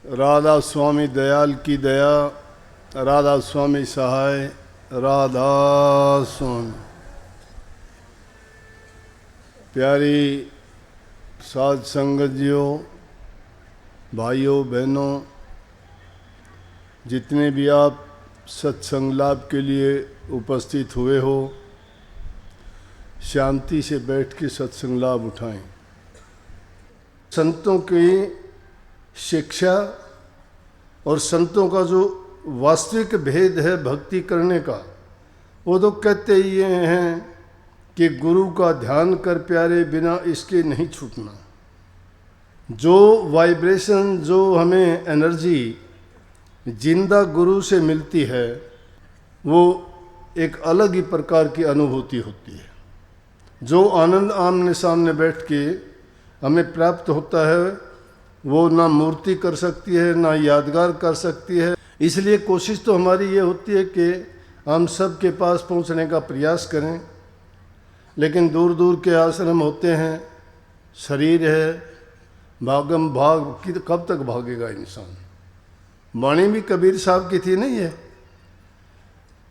राधा स्वामी दयाल की दया, राधा स्वामी सहाय, राधा स्वामी। प्यारी साध संगतियों, भाइयों बहनों, जितने भी आप सत्संग लाभ के लिए उपस्थित हुए हो, शांति से बैठ के सत्संग लाभ उठाएं। संतों की शिक्षा और संतों का जो वास्तविक भेद है भक्ति करने का, वो तो कहते ही ये हैं कि गुरु का ध्यान कर प्यारे, बिना इसके नहीं छूटना। जो वाइब्रेशन, जो हमें एनर्जी जिंदा गुरु से मिलती है, वो एक अलग ही प्रकार की अनुभूति होती है। जो आनंद आमने सामने बैठ के हमें प्राप्त होता है, वो ना मूर्ति कर सकती है, ना यादगार कर सकती है। इसलिए कोशिश तो हमारी ये होती है कि हम सब के पास पहुंचने का प्रयास करें, लेकिन दूर दूर के आश्रम होते हैं, शरीर है, भागम भाग, कब तक भागेगा इंसान। वाणी भी कबीर साहब की थी नहीं है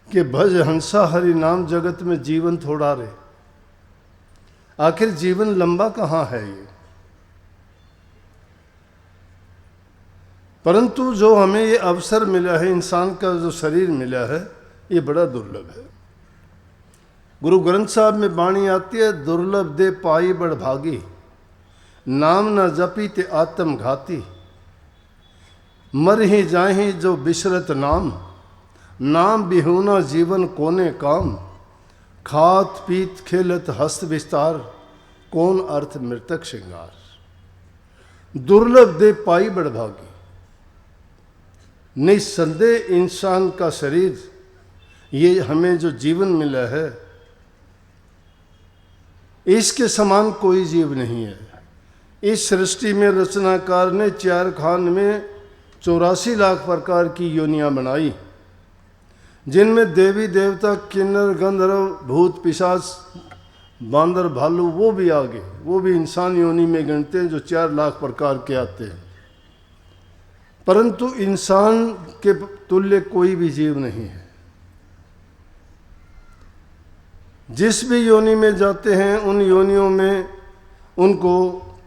कि भज हंसा हरि नाम जगत में जीवन थोड़ा रे। आखिर जीवन लंबा कहाँ है ये। परंतु जो हमें ये अवसर मिला है, इंसान का जो शरीर मिला है, ये बड़ा दुर्लभ है। गुरु ग्रंथ साहब में वाणी आती है, दुर्लभ दे पाई बड़ भागी, नाम न जपी ते आत्म घाती। मर ही जाहि जो बिसरत नाम, नाम बिहुना जीवन कोने काम। खात पीत खेलत हस्त विस्तार, कौन अर्थ मृतक श्रृंगार। दुर्लभ दे पाई बड़ भागी। निस्संदेह इंसान का शरीर, ये हमें जो जीवन मिला है, इसके समान कोई जीव नहीं है। इस सृष्टि में रचनाकार ने 4 खान में 84 लाख प्रकार की योनियां बनाई, जिनमें देवी देवता, किन्नर गंधर्व, भूत पिशाच, बांदर भालू, वो भी आगे, वो भी इंसान योनि में गिनते हैं, जो 4 लाख प्रकार के आते हैं। परंतु इंसान के तुल्य कोई भी जीव नहीं है। जिस भी योनि में जाते हैं, उन योनियों में उनको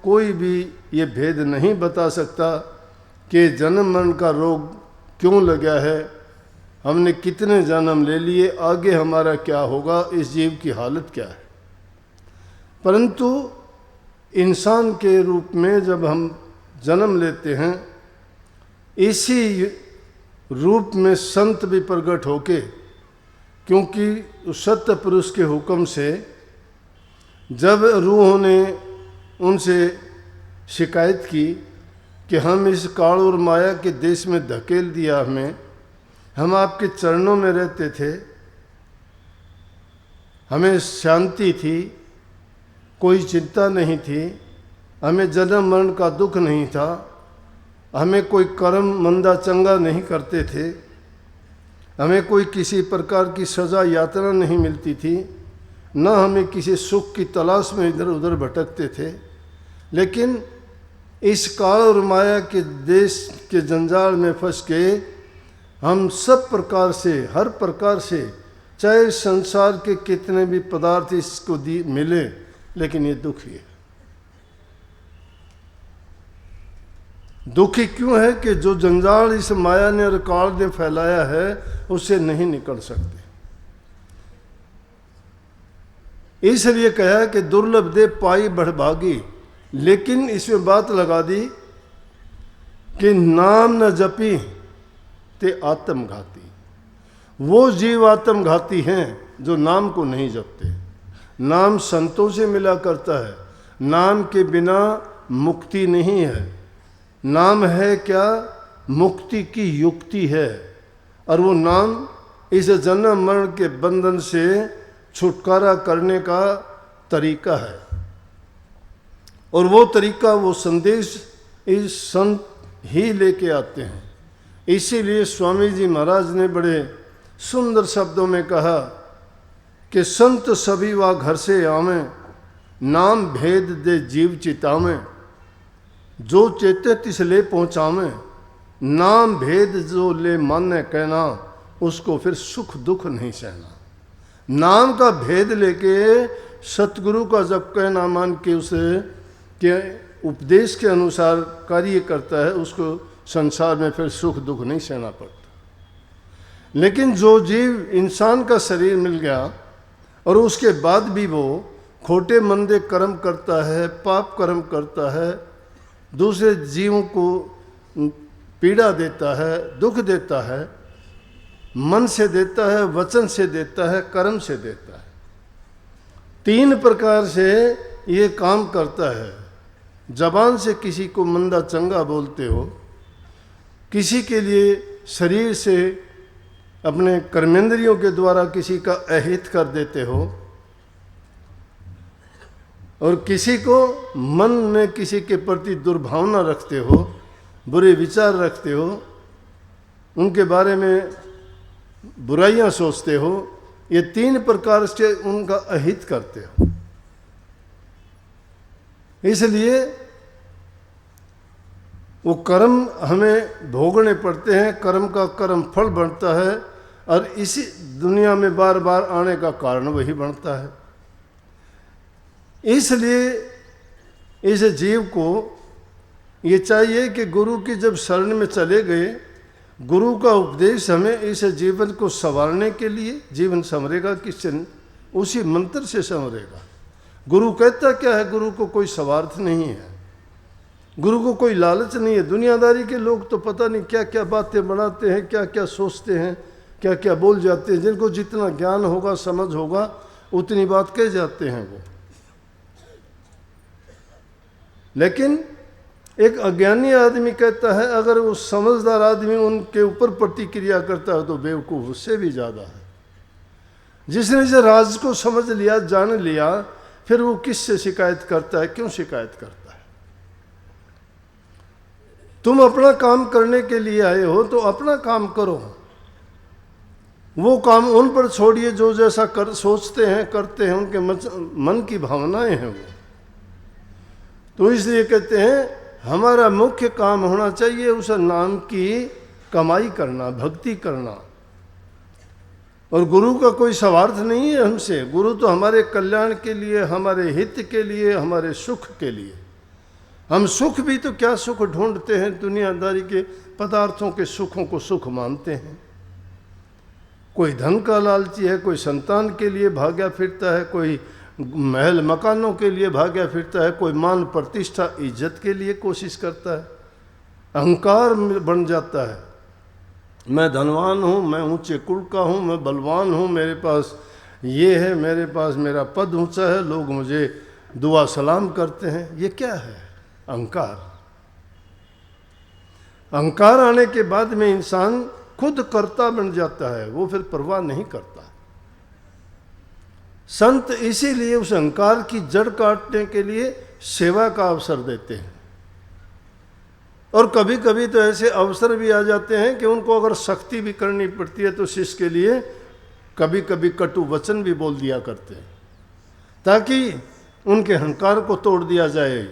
कोई भी ये भेद नहीं बता सकता कि जन्म मरण का रोग क्यों लगा है, हमने कितने जन्म ले लिए, आगे हमारा क्या होगा, इस जीव की हालत क्या है। परंतु इंसान के रूप में जब हम जन्म लेते हैं, इसी रूप में संत भी प्रकट होके, क्योंकि सत्य पुरुष के हुक्म से जब रूहों ने उनसे शिकायत की कि हम इस काल और माया के देश में धकेल दिया हमें, हम आपके चरणों में रहते थे, हमें शांति थी, कोई चिंता नहीं थी, हमें जन्म मरण का दुख नहीं था, हमें कोई कर्म मंदा चंगा नहीं करते थे, हमें कोई किसी प्रकार की सज़ा यातना नहीं मिलती थी, न हमें किसी सुख की तलाश में इधर उधर भटकते थे। लेकिन इस काल और माया के देश के जंजाल में फंस के हम सब प्रकार से, हर प्रकार से, चाहे संसार के कितने भी पदार्थ इसको मिले, लेकिन ये दुखी है। दुखी क्यों है कि जो जंजाल इस माया ने और काल ने फैलाया है, उससे नहीं निकल सकते। इसलिए कहा कि दुर्लभ दे पाई बड़ भागी। लेकिन इसमें बात लगा दी कि नाम न जपी ते आत्मघाती। वो जीव आत्मघाती हैं जो नाम को नहीं जपते। नाम संतों से मिला करता है, नाम के बिना मुक्ति नहीं है। नाम है क्या? मुक्ति की युक्ति है। और वो नाम इस जन्म मरण के बंधन से छुटकारा करने का तरीका है। और वो तरीका, वो संदेश इस संत ही लेके आते हैं। इसीलिए स्वामी जी महाराज ने बड़े सुंदर शब्दों में कहा कि संत सभी वा घर से आवें, नाम भेद दे जीव चितावें। जो चेते तिस ले पहुँचावें, नाम भेद जो ले माने कहना, उसको फिर सुख दुख नहीं सहना। नाम का भेद लेके सतगुरु का जब कहना मान के उसे के उपदेश के अनुसार कार्य करता है, उसको संसार में फिर सुख दुख नहीं सहना पड़ता। लेकिन जो जीव इंसान का शरीर मिल गया और उसके बाद भी वो खोटे मंदे कर्म करता है, पाप कर्म करता है, दूसरे जीवों को पीड़ा देता है, दुख देता है, मन से देता है, वचन से देता है, कर्म से देता है, 3 प्रकार से ये काम करता है। जबान से किसी को मंदा चंगा बोलते हो, किसी के लिए शरीर से अपने कर्मेंद्रियों के द्वारा किसी का अहित कर देते हो, और किसी को मन में किसी के प्रति दुर्भावना रखते हो, बुरे विचार रखते हो, उनके बारे में बुराइयां सोचते हो। ये 3 प्रकार से उनका अहित करते हो। इसलिए वो कर्म हमें भोगने पड़ते हैं, कर्म का कर्म फल बनता है, और इसी दुनिया में बार बार आने का कारण वही बनता है। इसलिए इस जीव को ये चाहिए कि गुरु की जब शरण में चले गए, गुरु का उपदेश हमें इस जीवन को संवारने के लिए, जीवन संवरेगा किससे? उसी मंत्र से संवरेगा। गुरु कहता क्या है? गुरु को कोई स्वार्थ नहीं है, गुरु को कोई लालच नहीं है। दुनियादारी के लोग तो पता नहीं क्या क्या बातें बनाते हैं, क्या क्या सोचते हैं, क्या क्या बोल जाते हैं। जिनको जितना ज्ञान होगा, समझ होगा, उतनी बात कह जाते हैं वो। लेकिन एक अज्ञानी आदमी कहता है, अगर वो समझदार आदमी उनके ऊपर प्रतिक्रिया करता है तो बेवकूफ उससे भी ज़्यादा है। जिसने इस राज को समझ लिया, जान लिया, फिर वो किससे शिकायत करता है? क्यों शिकायत करता है? तुम अपना काम करने के लिए आए हो तो अपना काम करो, वो काम उन पर छोड़िए जो जैसा सोचते हैं, करते हैं, उनके मन की भावनाएं हैं वो। तो इसलिए कहते हैं हमारा मुख्य काम होना चाहिए उस नाम की कमाई करना, भक्ति करना। और गुरु का कोई स्वार्थ नहीं है हमसे। गुरु तो हमारे कल्याण के लिए, हमारे हित के लिए, हमारे सुख के लिए। हम सुख भी तो क्या सुख ढूंढते हैं, दुनियादारी के पदार्थों के सुखों को सुख मानते हैं। कोई धन का लालची है, कोई संतान के लिए भाग्या फिरता है, कोई महल मकानों के लिए भाग्या फिरता है, कोई मान प्रतिष्ठा इज्जत के लिए कोशिश करता है। अहंकार बन जाता है, मैं धनवान हूँ, मैं ऊंचे कुल का हूँ, मैं बलवान हूँ, मेरे पास ये है, मेरे पास मेरा पद ऊंचा है, लोग मुझे दुआ सलाम करते हैं। ये क्या है? अहंकार। अहंकार आने के बाद में इंसान खुद कर्ता बन जाता है, वो फिर परवाह नहीं करता। संत इसीलिए उस अहंकार की जड़ काटने के लिए सेवा का अवसर देते हैं। और कभी कभी तो ऐसे अवसर भी आ जाते हैं कि उनको अगर सख्ती भी करनी पड़ती है तो शिष्य के लिए कभी कभी कटु वचन भी बोल दिया करते हैं, ताकि उनके अहंकार को तोड़ दिया जाए।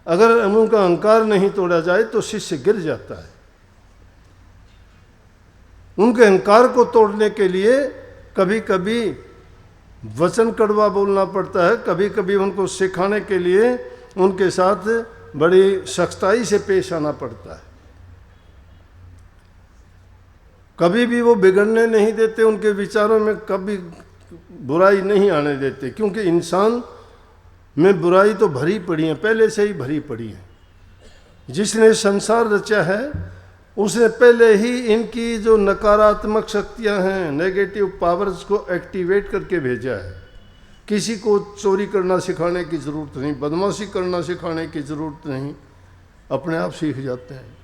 अगर उनका अहंकार नहीं तोड़ा जाए तो शिष्य गिर जाता है। उनके अहंकार को तोड़ने के लिए कभी कभी वचन कड़वा बोलना पड़ता है, कभी कभी उनको सिखाने के लिए उनके साथ बड़ी सख्ताई से पेश आना पड़ता है। कभी भी वो बिगड़ने नहीं देते, उनके विचारों में कभी बुराई नहीं आने देते, क्योंकि इंसान में बुराई तो भरी पड़ी है, पहले से ही भरी पड़ी है। जिसने संसार रचा है उसने पहले ही इनकी जो नकारात्मक शक्तियां हैं, नेगेटिव पावर्स को एक्टिवेट करके भेजा है। किसी को चोरी करना सिखाने की ज़रूरत नहीं, बदमाशी करना सिखाने की ज़रूरत नहीं, अपने आप सीख जाते हैं।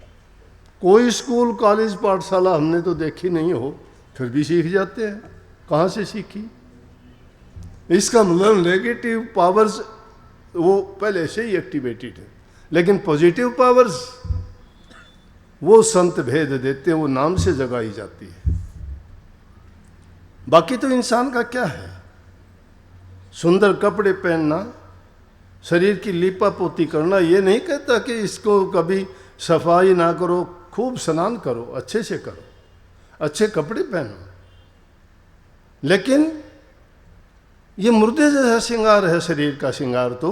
कोई स्कूल कॉलेज पाठशाला हमने तो देखी नहीं हो, फिर भी सीख जाते हैं। कहाँ से सीखी? इसका मतलब नेगेटिव पावर्स वो पहले से ही एक्टिवेटेड है, लेकिन पॉजिटिव पावर्स वो संत भेद देते हैं, वो नाम से जगाई जाती है। बाकी तो इंसान का क्या है? सुंदर कपड़े पहनना, शरीर की लीपा पोती करना। ये नहीं कहता कि इसको कभी सफाई ना करो, खूब स्नान करो, अच्छे से करो, अच्छे कपड़े पहनो, लेकिन ये मुर्दे जैसा श्रृंगार है शरीर का श्रृंगार तो।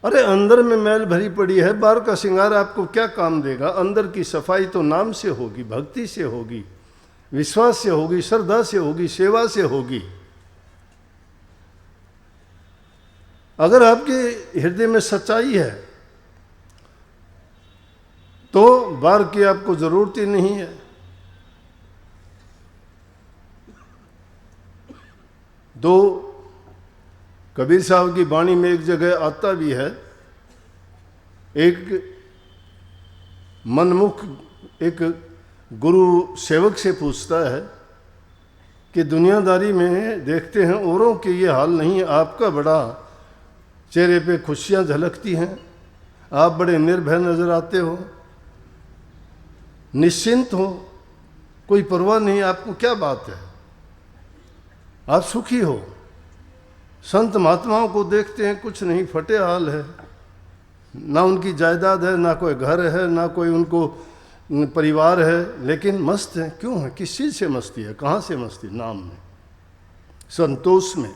अरे अंदर में मैल भरी पड़ी है, बाहर का श्रृंगार आपको क्या काम देगा? अंदर की सफाई तो नाम से होगी, भक्ति से होगी, विश्वास से होगी, श्रद्धा से होगी, सेवा से होगी। अगर आपके हृदय में सच्चाई है तो बाहर की आपको जरूरत ही नहीं है। दो कबीर साहब की वाणी में एक जगह आता भी है, एक मनमुख एक गुरु सेवक से पूछता है कि दुनियादारी में देखते हैं औरों के ये हाल नहीं है, आपका बड़ा चेहरे पे खुशियां झलकती हैं, आप बड़े निर्भय नजर आते हो, निश्चिंत हो, कोई परवाह नहीं, आपको क्या बात है, आप सुखी हो। संत महात्माओं को देखते हैं कुछ नहीं, फटे हाल है, ना उनकी जायदाद है, ना कोई घर है, ना कोई उनको परिवार है, लेकिन मस्त है। क्यों है? किस चीज़ से मस्ती है? कहाँ से मस्ती? नाम में, संतोष में,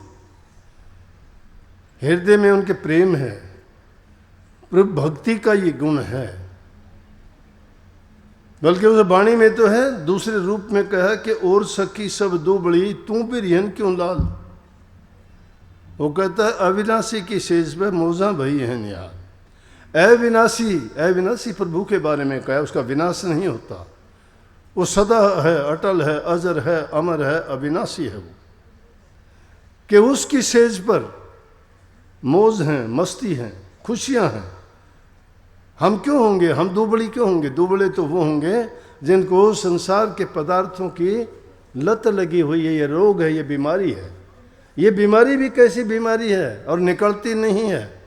हृदय में उनके प्रेम है, प्रभु भक्ति का ये गुण है। बल्कि उस वाणी में तो है, दूसरे रूप में कहा कि और सखी सब दुबड़ी तू भी रिहन क्यों लाल। वो कहता है अविनाशी की सेज पे मौजा भई है निहाल। अविनाशी, अविनाशी प्रभु के बारे में कहा, उसका विनाश नहीं होता, वो सदा है, अटल है, अजर है, अमर है, अविनाशी है वो, कि उसकी सेज पर मौज हैं, मस्ती हैं, खुशियां हैं। हम क्यों होंगे? हम दुबड़ी क्यों होंगे? दुबड़े तो वो होंगे जिनको संसार के पदार्थों की लत लगी हुई है, ये रोग है, ये बीमारी है। ये बीमारी भी कैसी बीमारी है और निकलती नहीं है।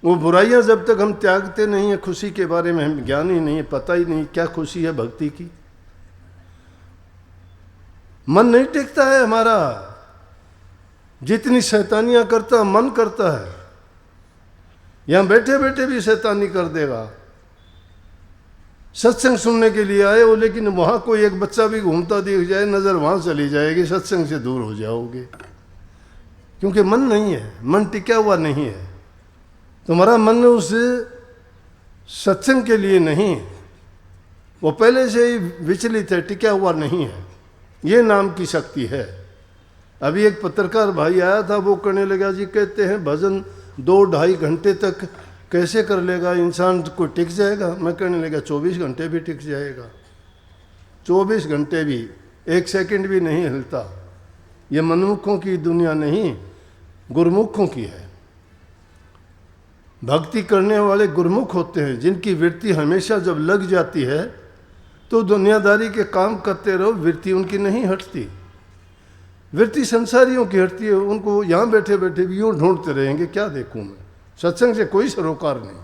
वो बुराइयां जब तक हम त्यागते नहीं है, खुशी के बारे में हम ज्ञान ही नहीं है, पता ही नहीं क्या खुशी है भक्ति की। मन नहीं टिकता है हमारा, जितनी शैतानियां करता मन करता है, यहां बैठे बैठे भी शैतानी कर देगा। सत्संग सुनने के लिए आए हो, लेकिन वहां कोई एक बच्चा भी घूमता दिख जाए, नजर वहां चली जाएगी, सत्संग से दूर हो जाओगे, क्योंकि मन नहीं है, मन टिका हुआ नहीं है। तुम्हारा मन उस सत्संग के लिए नहीं, वो पहले से ही विचलित है, टिका हुआ नहीं है। ये नाम की शक्ति है। अभी एक पत्रकार भाई आया था, वो कहने लगा जी कहते हैं भजन 2-2.5 घंटे तक कैसे कर लेगा इंसान, कोई टिक जाएगा? मैं कहने लगा 24 घंटे भी टिक जाएगा, 24 घंटे भी, 1 सेकंड भी नहीं हिलता। ये मनमुखों की दुनिया नहीं, गुरमुखों की है। भक्ति करने वाले गुरमुख होते हैं, जिनकी वृत्ति हमेशा जब लग जाती है तो दुनियादारी के काम करते रहो, वृत्ति उनकी नहीं हटती। वृत्ति संसारियों की हटती है, उनको यहाँ बैठे बैठे भी यूँ ढूंढते रहेंगे, क्या देखूं मैं, सत्संग से कोई सरोकार नहीं,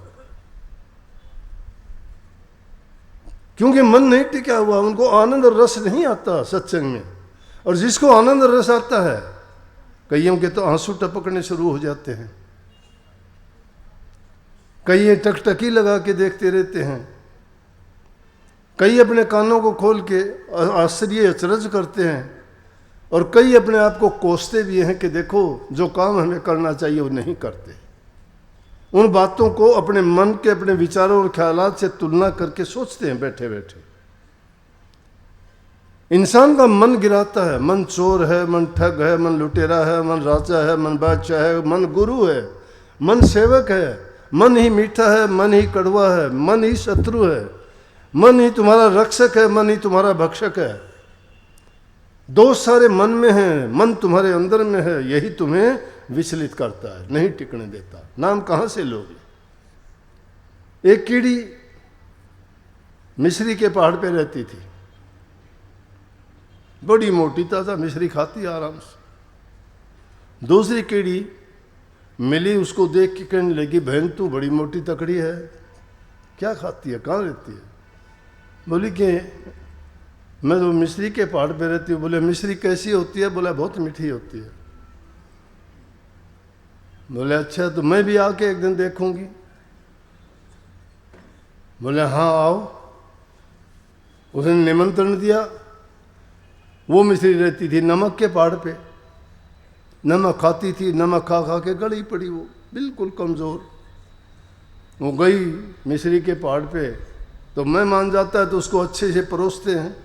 क्योंकि मन नहीं टिका हुआ, उनको आनंद और रस नहीं आता सत्संग में। और जिसको आनंद और रस आता है, कईयों के तो आंसू टपकने शुरू हो जाते हैं, कई टकटकी लगा के देखते रहते हैं, कई अपने कानों को खोल के आश्चर्य अचरज करते हैं, और कई अपने आप को कोसते भी हैं कि देखो जो काम हमें करना चाहिए वो नहीं करते। उन बातों को अपने मन के, अपने विचारों और ख्यालात से तुलना करके सोचते हैं बैठे बैठे। इंसान का मन गिराता है, मन चोर है, मन ठग है, मन लुटेरा है, मन राजा है, मन बादशाह है, मन गुरु है, मन सेवक है, मन ही मीठा है, मन ही कड़वा है, मन ही शत्रु है, मन ही तुम्हारा रक्षक है, मन ही तुम्हारा भक्षक है। दोष सारे मन में है, मन तुम्हारे अंदर में है, यही तुम्हें विचलित करता है, नहीं टिकने देता। नाम कहां से लोगे? एक कीड़ी मिस्री के पहाड़ पे रहती थी, बड़ी मोटी ताजा मिस्री खाती आराम से। दूसरी कीड़ी मिली, उसको देख के कहने लगी बहन तू बड़ी मोटी तकड़ी है, क्या खाती है, कहाँ रहती है? बोली कि मैं तो मिस्री के पहाड़ पे रहती हूँ। बोले मिस्री कैसी होती है? बोला बहुत मीठी होती है। बोले अच्छा तो मैं भी आके एक दिन देखूंगी। बोले हाँ आओ। उसने निमंत्रण दिया। वो मिस्री रहती थी नमक के पहाड़ पे, नमक खाती थी, नमक खा खा के गली पड़ी, वो बिल्कुल कमज़ोर। वो गई मिस्री के पहाड़ पे, तो मेहमान जाता है तो उसको अच्छे से परोसते हैं।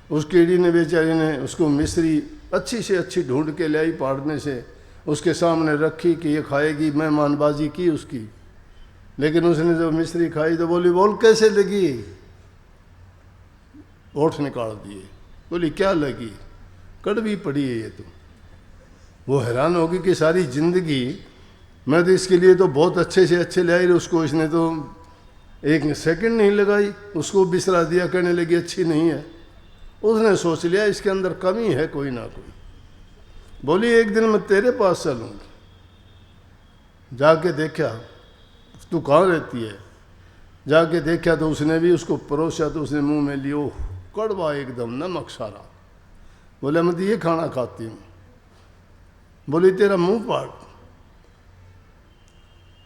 उस कीड़ी ने, बेचारी ने, उसको मिस्री अच्छी से अच्छी ढूंढ के ले आई पहाड़ में से, उसके सामने रखी कि ये खाएगी, मेहमानबाजी की उसकी। लेकिन उसने जब मिस्री खाई तो बोली, बोल कैसे लगी? ओठ निकाल दिए। बोली क्या लगी? कड़वी पड़ी है ये तो। वो हैरान होगी कि सारी जिंदगी मैं तो इसके लिए तो बहुत अच्छे से अच्छे ले आई, उसको इसने तो एक सेकंड नहीं लगाई, उसको बिसरा दिया, कहने लगी अच्छी नहीं है। उसने सोच लिया इसके अंदर कमी है कोई ना कोई। बोली एक दिन मैं तेरे पास चलूँगी। जाके देखा, तू कहाँ रहती है? जाके देखा तो उसने भी उसको परोसा, तो उसने मुंह में लियो, कड़वा एकदम, नमक सारा। बोले मैं तो ये खाना खाती हूँ। बोली तेरा मुंह फाड़।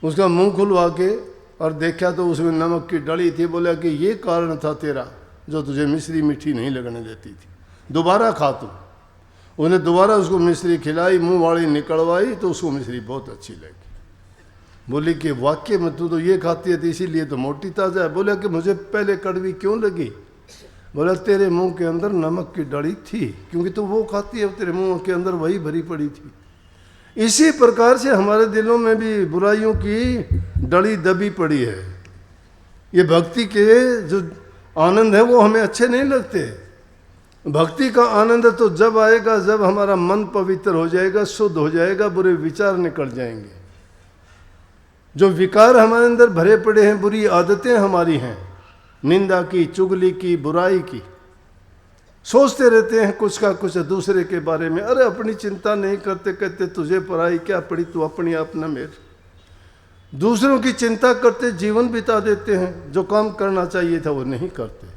उसका मुंह खुलवा के और देखा तो उसमें नमक की डली थी। बोला कि ये कारण था तेरा जो तुझे मिश्री मीठी नहीं लगने देती थी, दोबारा खा तू। उन्हें दोबारा उसको मिश्री खिलाई, मुंह वाली निकलवाई तो उसको मिश्री बहुत अच्छी लगी। बोली कि वाक्य में तू तो ये खाती है तो इसीलिए तो मोटी ताजा है। बोला कि मुझे पहले कड़वी क्यों लगी? बोला तेरे मुंह के अंदर नमक की डली थी, क्योंकि तू वो खाती है, तेरे मुंह के अंदर वही भरी पड़ी थी। इसी प्रकार से हमारे दिलों में भी बुराइयों की डली दबी पड़ी है। ये भक्ति के जो आनंद है वो हमें अच्छे नहीं लगते। भक्ति का आनंद तो जब आएगा जब हमारा मन पवित्र हो जाएगा, शुद्ध हो जाएगा, बुरे विचार निकल जाएंगे। जो विकार हमारे अंदर भरे पड़े हैं, बुरी आदतें हमारी हैं, निंदा की, चुगली की, बुराई की, सोचते रहते हैं कुछ का कुछ दूसरे के बारे में। अरे अपनी चिंता नहीं करते, कहते तुझे पराई क्या पड़ी, तू अपनी आप न मेर। दूसरों की चिंता करते जीवन बिता देते हैं, जो काम करना चाहिए था वो नहीं करते।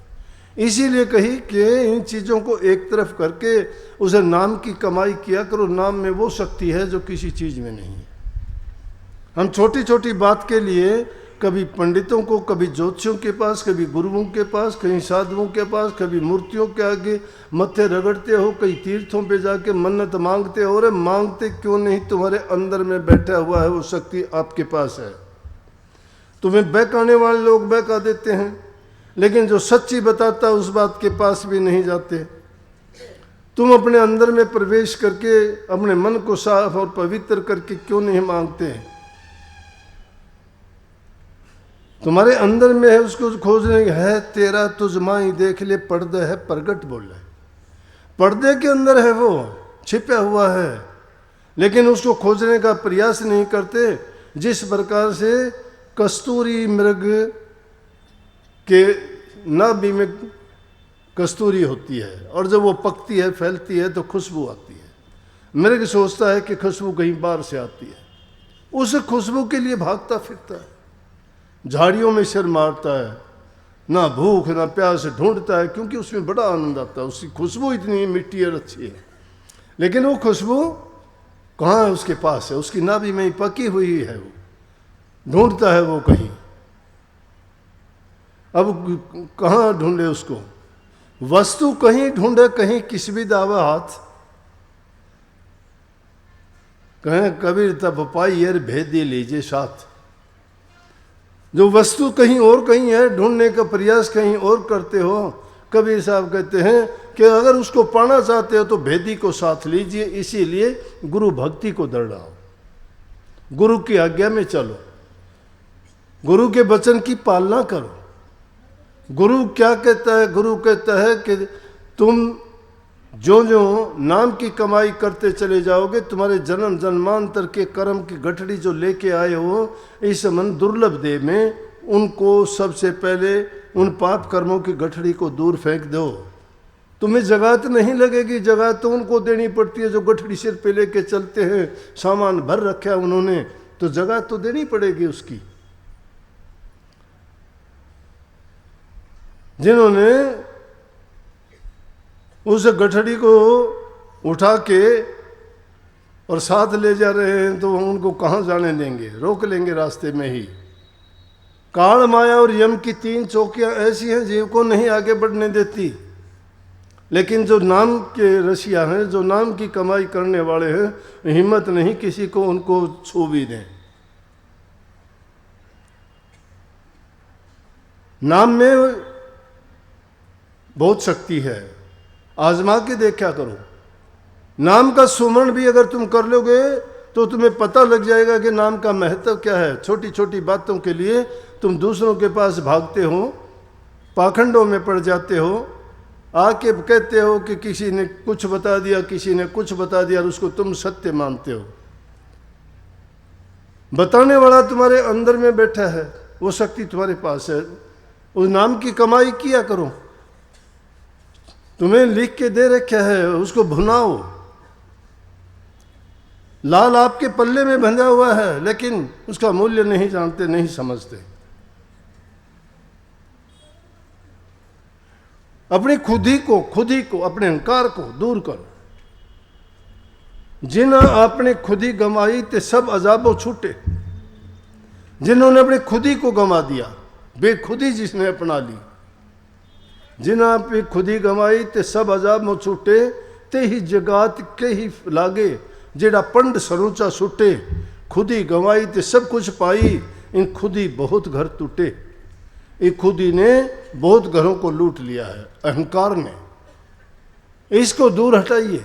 इसीलिए कही कि इन चीज़ों को एक तरफ करके उसे नाम की कमाई किया करो। नाम में वो शक्ति है जो किसी चीज़ में नहीं है। हम छोटी छोटी बात के लिए कभी पंडितों को, कभी ज्योतिषियों के पास, कभी गुरुओं के पास, कहीं साधुओं के पास, कभी मूर्तियों के आगे मत्थे रगड़ते हो, कई तीर्थों पे जाके मन्नत मांगते हो। अरे मांगते क्यों नहीं? तुम्हारे अंदर में बैठा हुआ है वो शक्ति, आपके पास है। तुम्हें बहकाने वाले लोग बहका देते हैं, लेकिन जो सच्ची बताता है उस बात के पास भी नहीं जाते। तुम अपने अंदर में प्रवेश करके अपने मन को साफ और पवित्र करके क्यों नहीं मांगते? तुम्हारे अंदर में है, उसको खोजने है। तेरा तुझ माई देख ले पर्दे है प्रगट, बोल रहे। पर्दे के अंदर है, वो छिपा हुआ है, लेकिन उसको खोजने का प्रयास नहीं करते। जिस प्रकार से कस्तूरी मृग के नाभि में कस्तूरी होती है और जब वो पकती है, फैलती है तो खुशबू आती है। मृग सोचता है कि खुशबू कहीं बाहर से आती है, उस खुशबू के लिए भागता फिरता है, झाड़ियों में सिर मारता है, ना भूख ना प्यास ढूंढता है, क्योंकि उसमें बड़ा आनंद आता है। उसकी खुशबू इतनी मिट्टी और अच्छी है, लेकिन वो खुशबू कहाँ है? उसके पास है, उसकी नाभि में ही पकी हुई है। वो ढूंढता है वो कहीं। अब कहाँ ढूंढे उसको? वस्तु कहीं ढूंढे, कहीं किस भी दावा हाथ। कहें कबीर तब पाई यार भेद दे लीजिए साथ। जो वस्तु कहीं और कहीं है, ढूंढने का प्रयास कहीं और करते हो। कबीर साहब कहते हैं कि अगर उसको पाना चाहते हो तो भेदी को साथ लीजिए। इसीलिए गुरु भक्ति को दौड़ाओ, गुरु की आज्ञा में चलो, गुरु के वचन की पालना करो। गुरु क्या कहता है? गुरु कहता है कि तुम जो जो नाम की कमाई करते चले जाओगे, तुम्हारे जन्म जन्मांतर के कर्म की गठड़ी जो लेके आए हो इस मन दुर्लभ देह में, उनको सबसे पहले उन पाप कर्मों की गठड़ी को दूर फेंक दो। तुम्हें जगत नहीं लगेगी। जगत तो उनको देनी पड़ती है जो गठड़ी सिर पे लेके चलते हैं। सामान भर रखा है उन्होंने, तो जगत तो देनी पड़ेगी उसकी। जिन्होंने उस गठड़ी को उठा के और साथ ले जा रहे हैं तो उनको कहाँ जाने देंगे? रोक लेंगे रास्ते में ही। काल, माया और यम की 3 चौकियां ऐसी हैं जीव को नहीं आगे बढ़ने देती। लेकिन जो नाम के रसिया हैं, जो नाम की कमाई करने वाले हैं, हिम्मत नहीं किसी को उनको छू भी दें। नाम में बहुत शक्ति है, आजमा के देखा करो। नाम का सुमरण भी अगर तुम कर लोगे तो तुम्हें पता लग जाएगा कि नाम का महत्व क्या है। छोटी छोटी बातों के लिए तुम दूसरों के पास भागते हो, पाखंडों में पड़ जाते हो, आके कहते हो कि किसी ने कुछ बता दिया, किसी ने कुछ बता दिया, और उसको तुम सत्य मानते हो। बताने वाला तुम्हारे अंदर में बैठा है, वो शक्ति तुम्हारे पास है। उस नाम की कमाई किया करो। तुम्हें लिख के दे रखा है, उसको भुनाओ। लाल आपके पल्ले में बंधा हुआ है, लेकिन उसका मूल्य नहीं जानते, नहीं समझते। अपनी खुद ही को अपने अहंकार को दूर करो। जिन आपने खुद ही गंवाई ते सब अजाबों छूटे। जिन्होंने अपने खुद ही को गंवा दिया, बेखुदी जिसने अपना ली, जिन आप खुद ही गंवाई ते सब अजाबों छूटे, ते ही जगात के ही लागे, जेड़ा पंड सरूचा सुटे। खुद ही गंवाई ते सब कुछ पाई, इन खुद ही बहुत घर टूटे। ये खुद ही ने बहुत घरों को लूट लिया है, अहंकार ने। इसको दूर हटाइए।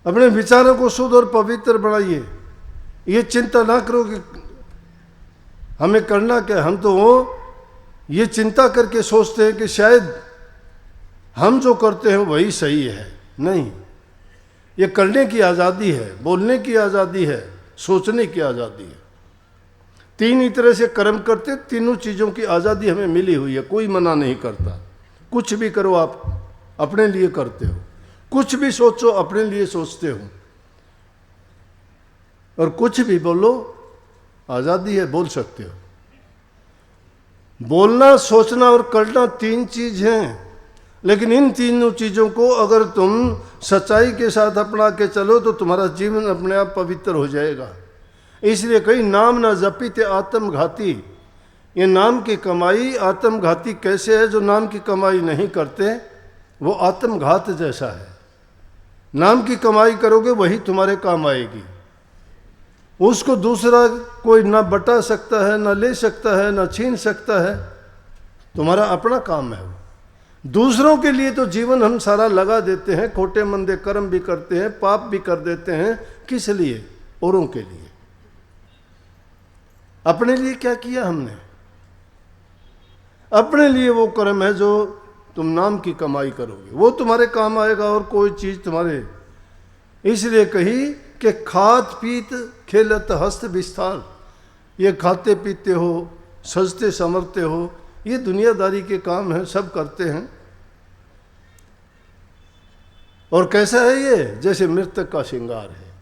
अपने विचारों को शुद्ध और पवित्र बनाइए। ये चिंता ना करो कि हमें करना क्या। हम तो ये चिंता करके सोचते हैं कि शायद हम जो करते हैं वही सही है। नहीं, ये करने की आज़ादी है, बोलने की आज़ादी है, सोचने की आज़ादी है। 3 ही तरह से कर्म करते, तीनों चीज़ों की आज़ादी हमें मिली हुई है, कोई मना नहीं करता। कुछ भी करो आप अपने लिए करते हो, कुछ भी सोचो अपने लिए सोचते हो, और कुछ भी बोलो, आज़ादी है, बोल सकते हो। बोलना, सोचना और करना 3 चीज़ हैं, लेकिन इन तीनों चीज़ों को अगर तुम सच्चाई के साथ अपना के चलो तो तुम्हारा जीवन अपने आप पवित्र हो जाएगा। इसलिए कहीं नाम ना जपी ते आत्मघाती। ये नाम की कमाई आत्मघाती कैसे है? जो नाम की कमाई नहीं करते वो आत्मघात जैसा है। नाम की कमाई करोगे वही तुम्हारे काम आएगी। उसको दूसरा कोई ना बटा सकता है, ना ले सकता है, ना छीन सकता है। तुम्हारा अपना काम है वो। दूसरों के लिए तो जीवन हम सारा लगा देते हैं, खोटे मंदे कर्म भी करते हैं, पाप भी कर देते हैं। किस लिए? औरों के लिए। अपने लिए क्या किया हमने? अपने लिए वो कर्म है जो तुम नाम की कमाई करोगे, वो तुम्हारे काम आएगा, और कोई चीज तुम्हारे। इसलिए कही कि खात पीत खेलत हस्त विस्तार। ये खाते पीते हो, सजते संवरते हो, ये दुनियादारी के काम हैं, सब करते हैं। और कैसा है ये? जैसे मृतक का श्रृंगार है।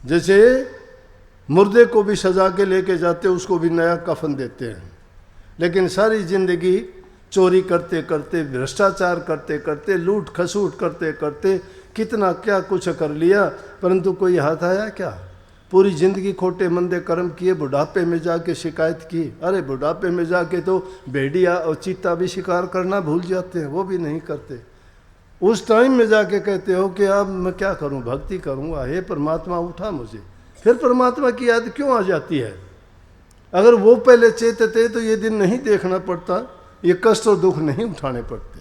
जैसे मुर्दे को भी सजा के लेके जाते, उसको भी नया कफन देते हैं। लेकिन सारी जिंदगी चोरी करते करते, भ्रष्टाचार करते करते, लूट खसूट करते करते कितना क्या कुछ कर लिया, परंतु कोई हाथ आया क्या? पूरी जिंदगी खोटे मंदे कर्म किए, बुढ़ापे में जाके शिकायत की। अरे बुढ़ापे में जाके तो भेड़िया और चीता भी शिकार करना भूल जाते हैं, वो भी नहीं करते। उस टाइम में जाके कहते हो कि अब मैं क्या करूं, भक्ति करूंगा, हे परमात्मा उठा मुझे। फिर परमात्मा की याद क्यों आ जाती है? अगर वो पहले चेतते तो ये दिन नहीं देखना पड़ता, ये कष्ट और दुख नहीं उठाने पड़ते।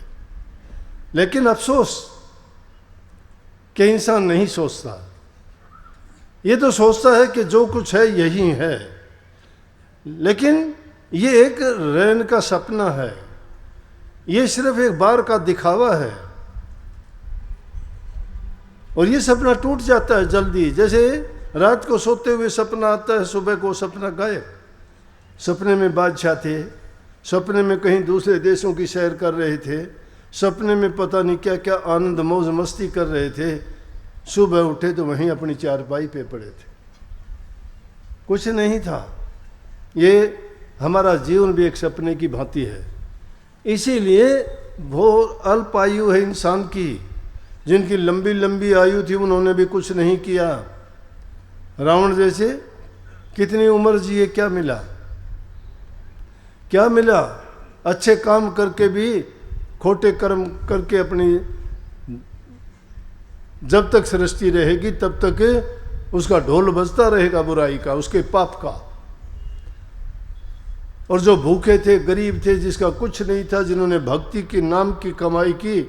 लेकिन अफसोस कि इंसान नहीं सोचता। ये तो सोचता है कि जो कुछ है यही है, लेकिन ये एक रैन का सपना है, ये सिर्फ एक बार का दिखावा है, और ये सपना टूट जाता है जल्दी। जैसे रात को सोते हुए सपना आता है, सुबह को सपना गायब। सपने में बादशाह थे, सपने में कहीं दूसरे देशों की सैर कर रहे थे, सपने में पता नहीं क्या क्या आनंद मौज मस्ती कर रहे थे। सुबह उठे तो वहीं अपनी चारपाई पे पड़े थे, कुछ नहीं था। ये हमारा जीवन भी एक सपने की भांति है। इसीलिए वो अल्प आयु है इंसान की। जिनकी लंबी लंबी आयु थी उन्होंने भी कुछ नहीं किया। रावण जैसे कितनी उम्र जिए, क्या मिला? क्या मिला? अच्छे काम करके भी खोटे कर्म करके अपनी जब तक सृष्टि रहेगी तब तक उसका ढोल बजता रहेगा बुराई का, उसके पाप का। और जो भूखे थे, गरीब थे, जिसका कुछ नहीं था, जिन्होंने भक्ति के नाम की कमाई की,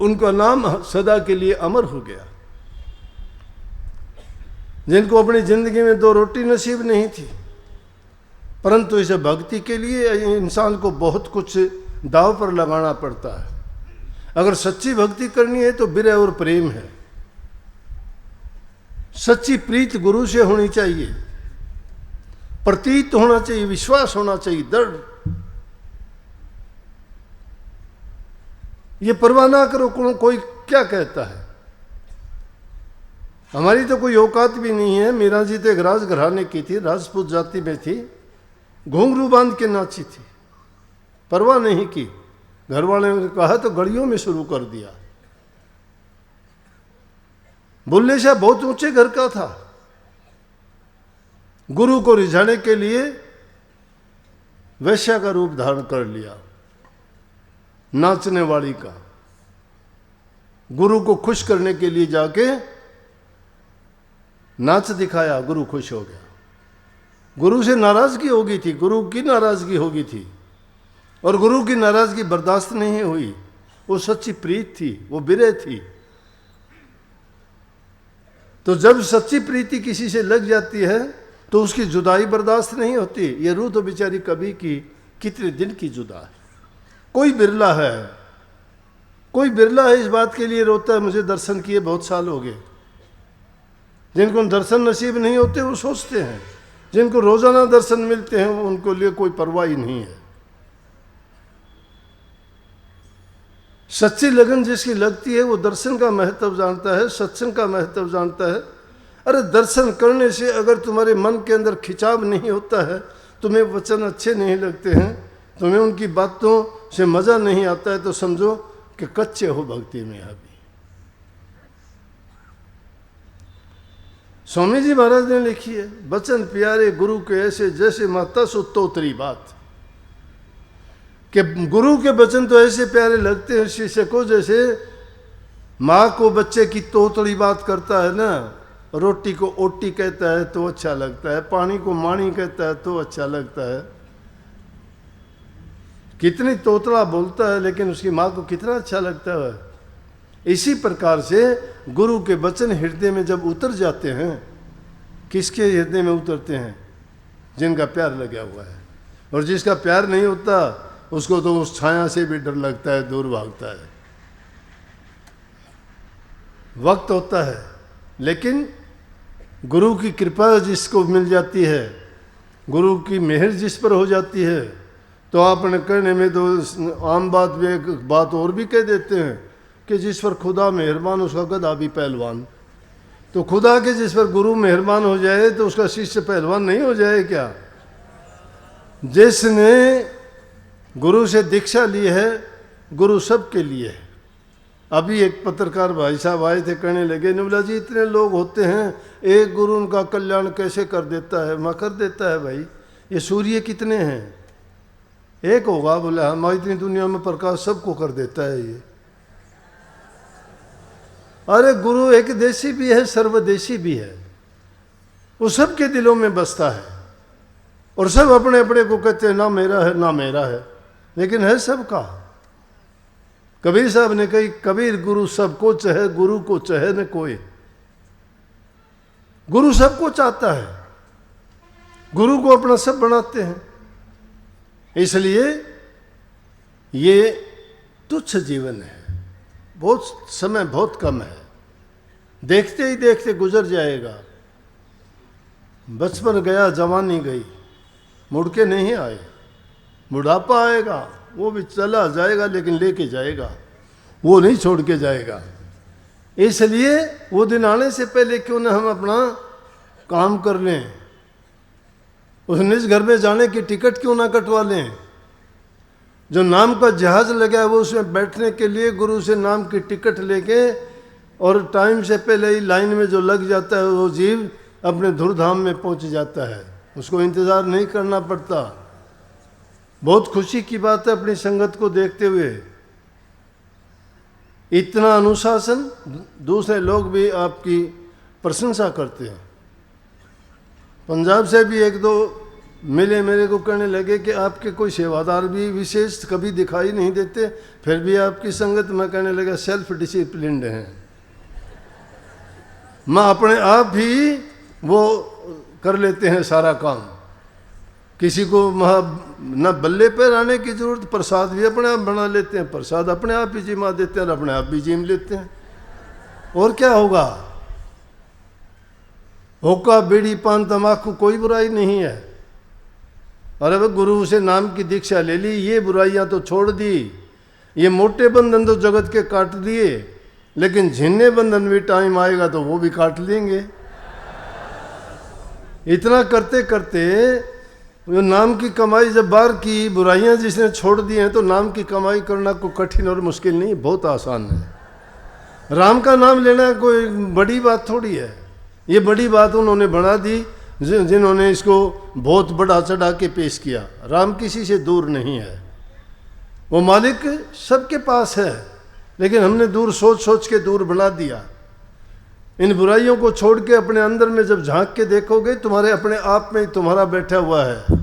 उनका नाम सदा के लिए अमर हो गया। जिनको अपनी जिंदगी में 2 रोटी नसीब नहीं थी, परंतु इसे भक्ति के लिए इंसान को बहुत कुछ दांव पर लगाना पड़ता है। अगर सच्ची भक्ति करनी है तो विरह और प्रेम है। सच्ची प्रीत गुरु से होनी चाहिए, प्रतीत होना चाहिए, विश्वास होना चाहिए, दृढ़। ये परवाह ना करो कोई क्या कहता है। हमारी तो कोई औकात भी नहीं है। मीरा जी तो एक राजघराने की थी, राजपूत जाति में थी, घुंघरू बांध के नाची थी, परवाह नहीं की। घर वाले ने कहा तो गलियों में शुरू कर दिया। बुल्ले शाह बहुत ऊंचे घर का था। गुरु को रिझाने के लिए वैश्या का रूप धारण कर लिया, नाचने वाली का। गुरु को खुश करने के लिए जाके नाच दिखाया, गुरु खुश हो गया। गुरु से नाराजगी हो गई थी, गुरु की नाराजगी हो गई थी, और गुरु की नाराजगी बर्दाश्त नहीं हुई। वो सच्ची प्रीत थी, वो विरह थी। तो जब सच्ची प्रीति किसी से लग जाती है तो उसकी जुदाई बर्दाश्त नहीं होती। ये रूह तो बेचारी कभी की कितने दिन की जुदा है। कोई बिरला है, कोई बिरला है इस बात के लिए रोता है मुझे दर्शन किए बहुत साल हो गए। जिनको दर्शन नसीब नहीं होते वो सोचते हैं, जिनको रोजाना दर्शन मिलते हैं उनको लिए कोई परवाह ही नहीं है। सच्ची लगन जिसकी लगती है वो दर्शन का महत्व जानता है, सत्संग का महत्व जानता है। अरे दर्शन करने से अगर तुम्हारे मन के अंदर खिंचाव नहीं होता है, तुम्हें वचन अच्छे नहीं लगते हैं, तुम्हें उनकी बातों से मजा नहीं आता है, तो समझो कि कच्चे हो भक्ति में। अभी स्वामी जी महाराज ने लिखी है, वचन प्यारे गुरु के ऐसे जैसे माता सुतोतरी बात, कि गुरु के वचन तो ऐसे प्यारे लगते हैं शिष्य को जैसे माँ को बच्चे की तोतड़ी बात करता है ना। रोटी को ओटी कहता है तो अच्छा लगता है, पानी को मानी कहता है तो अच्छा लगता है। कितनी तोतला बोलता है लेकिन उसकी माँ को कितना अच्छा लगता है। इसी प्रकार से गुरु के वचन हृदय में जब उतर जाते हैं, किसके हृदय में उतरते हैं? जिनका प्यार लगा हुआ है। और जिसका प्यार नहीं होता उसको तो उस छाया से भी डर लगता है, दूर भागता है। वक्त होता है, लेकिन गुरु की कृपा जिसको मिल जाती है, गुरु की मेहर जिस पर हो जाती है, तो आपने कहने में तो आम बात में एक बात और भी कह देते हैं कि जिस पर खुदा मेहरबान उसका गधा भी पहलवान। तो खुदा के जिस पर गुरु मेहरबान हो जाए तो उसका शिष्य पहलवान नहीं हो जाए क्या? जिसने गुरु से दीक्षा ली है, गुरु सबके लिए है। अभी एक पत्रकार भाई साहब आए थे, कहने लगे निवला जी इतने लोग होते हैं, एक गुरु उनका कल्याण कैसे कर देता है? मैं कर देता है भाई। ये सूर्य कितने हैं? एक होगा। बोला हमारी इतनी दुनिया में प्रकाश सबको कर देता है ये। अरे गुरु एक देशी भी है, सर्वदेशी भी है। वो सबके दिलों में बसता है और सब अपने अपने को कहते हैं ना मेरा है ना मेरा है, लेकिन है सबका। कबीर साहब ने कही, कबीर गुरु सबको चाहे, गुरु को चाहे न कोई। गुरु सबको चाहता है, गुरु को अपना सब बनाते हैं। इसलिए ये तुच्छ जीवन है, बहुत समय बहुत कम है, देखते ही देखते गुजर जाएगा। बचपन गया, जवानी गई, मुड़ के नहीं आए। बुढ़ापा आएगा, वो भी चला जाएगा लेकिन लेके जाएगा, वो नहीं छोड़ के जाएगा। इसलिए वो दिन आने से पहले क्यों ना हम अपना काम कर लें। उस निज घर में जाने की टिकट क्यों ना कटवा लें। जो नाम का जहाज लगा है वो उसमें बैठने के लिए गुरु से नाम की टिकट लेके, और टाइम से पहले ही लाइन में जो लग जाता है वो जीव अपने धुरधाम में पहुंच जाता है, उसको इंतज़ार नहीं करना पड़ता। बहुत खुशी की बात है अपनी संगत को देखते हुए। इतना अनुशासन, दूसरे लोग भी आपकी प्रशंसा करते हैं। पंजाब से भी एक दो मिले, मेरे को कहने लगे कि आपके कोई सेवादार भी विशेष कभी दिखाई नहीं देते, फिर भी आपकी संगत। मैं कहने लगा सेल्फ डिसिप्लिन्ड हैं, मैं अपने आप ही वो कर लेते हैं सारा काम। किसी को न बल्ले पे रहने की जरूरत, प्रसाद भी अपने आप बना लेते हैं, प्रसाद अपने आप ही जिमा देते हैं और अपने आप भी जिम लेते हैं। और क्या होगा? हुक्का बीड़ी पान तंबाकू कोई बुराई नहीं है। और अब गुरु से नाम की दीक्षा ले ली, ये बुराइयां तो छोड़ दी, ये मोटे बंधन तो जगत के काट दिए, लेकिन झिन्ने बंधन भी टाइम आएगा तो वो भी काट लेंगे। इतना करते करते वो नाम की कमाई, जब बाहर की बुराइयां जिसने छोड़ दी हैं तो नाम की कमाई करना कोई कठिन और मुश्किल नहीं, बहुत आसान है। राम का नाम लेना कोई बड़ी बात थोड़ी है। ये बड़ी बात उन्होंने बना दी जिन्होंने इसको बहुत बड़ा चढ़ा के पेश किया। राम किसी से दूर नहीं है, वो मालिक सबके पास है, लेकिन हमने दूर सोच सोच के दूर बना दिया। इन बुराइयों को छोड़ के अपने अंदर में जब झांक के देखोगे, तुम्हारे अपने आप में ही तुम्हारा बैठा हुआ है,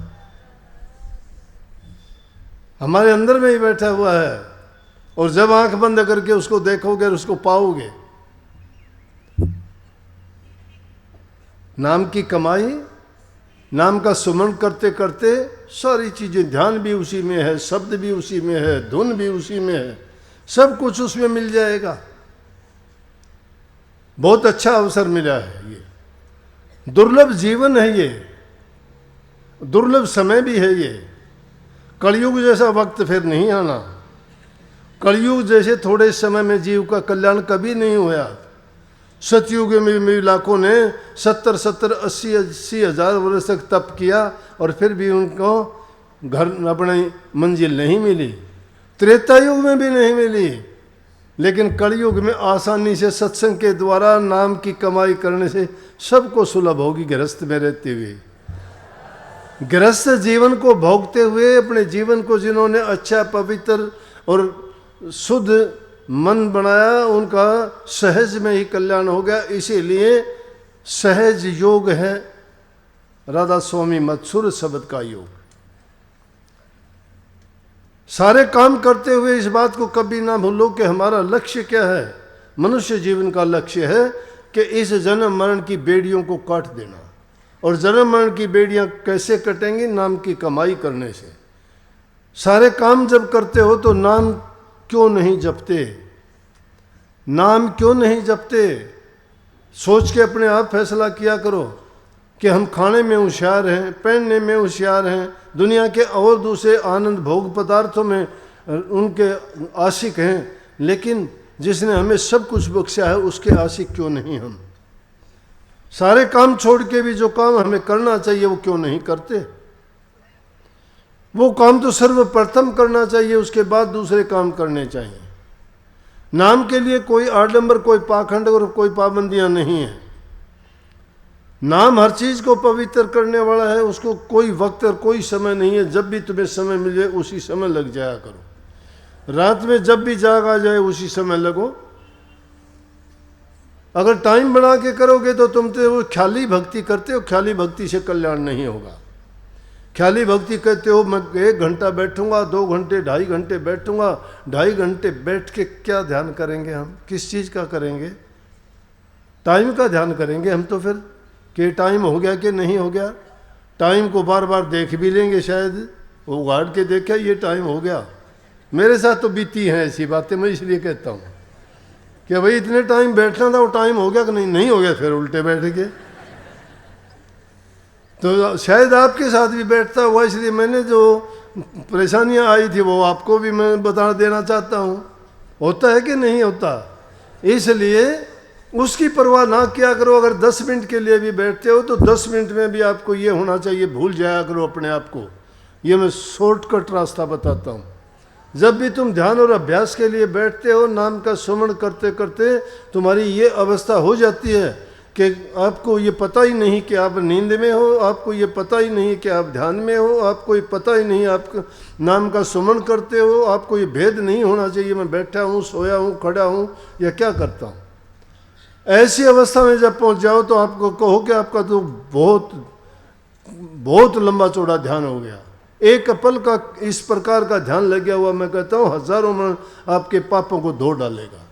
हमारे अंदर में ही बैठा हुआ है। और जब आंख बंद करके उसको देखोगे और उसको पाओगे, नाम की कमाई, नाम का सुमन करते करते सारी चीजें, ध्यान भी उसी में है, शब्द भी उसी में है, धुन भी उसी में है, सब कुछ उसमें मिल जाएगा। बहुत अच्छा अवसर मिला है। ये दुर्लभ जीवन है, ये दुर्लभ समय भी है। ये कलयुग जैसा वक्त फिर नहीं आना। कलयुग जैसे थोड़े समय में जीव का कल्याण कभी नहीं हुआ। सतयुग में भी लाखों ने 70-70, 80-80 हजार वर्ष तक तप किया और फिर भी उनको घर अपनी मंजिल नहीं मिली। त्रेता युग में भी नहीं मिली, लेकिन कलयुग में आसानी से सत्संग के द्वारा नाम की कमाई करने से सबको सुलभ होगी। गृहस्थ में रहते हुए, गृहस्थ जीवन को भोगते हुए, अपने जीवन को जिन्होंने अच्छा, पवित्र और शुद्ध मन बनाया, उनका सहज में ही कल्याण हो गया। इसीलिए सहज योग है राधा स्वामी मत्सुर शब्द का योग। सारे काम करते हुए इस बात को कभी ना भूलो कि हमारा लक्ष्य क्या है। मनुष्य जीवन का लक्ष्य है कि इस जन्म मरण की बेड़ियों को काट देना। और जन्म मरण की बेड़ियां कैसे कटेंगी? नाम की कमाई करने से। सारे काम जब करते हो तो नाम क्यों नहीं जपते? नाम क्यों नहीं जपते? सोच के अपने आप फैसला किया करो कि हम खाने में होशियार हैं, पहनने में होशियार हैं, दुनिया के और दूसरे आनंद भोग पदार्थों में उनके आशिक हैं, लेकिन जिसने हमें सब कुछ बख्शा है उसके आशिक क्यों नहीं हम? सारे काम छोड़ के भी जो काम हमें करना चाहिए वो क्यों नहीं करते? वो काम तो सर्वप्रथम करना चाहिए, उसके बाद दूसरे काम करने चाहिए। नाम के लिए कोई आडंबर, कोई पाखंड और कोई पाबंदियां नहीं है। नाम हर चीज को पवित्र करने वाला है, उसको कोई वक्त और कोई समय नहीं है। जब भी तुम्हें समय मिले उसी समय लग जाया करो। रात में जब भी जाग आ जाए उसी समय लगो। अगर टाइम बना के करोगे तो तुम तो वो ख्याली भक्ति करते हो, ख्याली भक्ति से कल्याण नहीं होगा। ख्याली भक्ति कहते हो मैं 1 घंटा बैठूंगा, 2 घंटे, 2.5 घंटे बैठूंगा। 2.5 घंटे बैठ के क्या ध्यान करेंगे हम? किस चीज़ का करेंगे? टाइम का ध्यान करेंगे हम तो फिर, कि टाइम हो गया कि नहीं हो गया। टाइम को बार बार देख भी लेंगे, शायद वो गाड़ के देखा ये टाइम हो गया। मेरे साथ तो बीती हैं ऐसी बातें, मैं इसलिए कहता हूँ कि भाई इतने टाइम बैठना था, वो टाइम हो गया कि नहीं? नहीं हो गया, फिर उल्टे बैठ के। तो शायद आपके साथ भी बैठता हुआ, इसलिए मैंने जो परेशानियां आई थी वो आपको भी मैं बता देना चाहता हूँ। होता है कि नहीं होता? इसलिए उसकी परवाह ना किया करो। अगर 10 मिनट के लिए भी बैठते हो तो 10 मिनट में भी आपको ये होना चाहिए, भूल जाया करो अपने आप को। ये मैं शॉर्टकट रास्ता बताता हूँ। जब भी तुम ध्यान और अभ्यास के लिए बैठते हो, नाम का सुमन करते करते तुम्हारी ये अवस्था हो जाती है कि आपको ये पता ही नहीं कि आप नींद में हो, आपको ये पता ही नहीं कि आप ध्यान में हो, आपको ये पता ही नहीं आप नाम का सुमन करते हो, आपको ये भेद नहीं होना चाहिए मैं बैठा हूँ, सोया हूँ, खड़ा हूँ या क्या करता हूँ। ऐसी अवस्था में जब पहुँच जाओ तो आपको कहो कि आपका तो बहुत बहुत लंबा चौड़ा ध्यान हो गया। एक पल का इस प्रकार का ध्यान लग गया हुआ, मैं कहता हूँ हजारों में आपके पापों को धो डालेगा।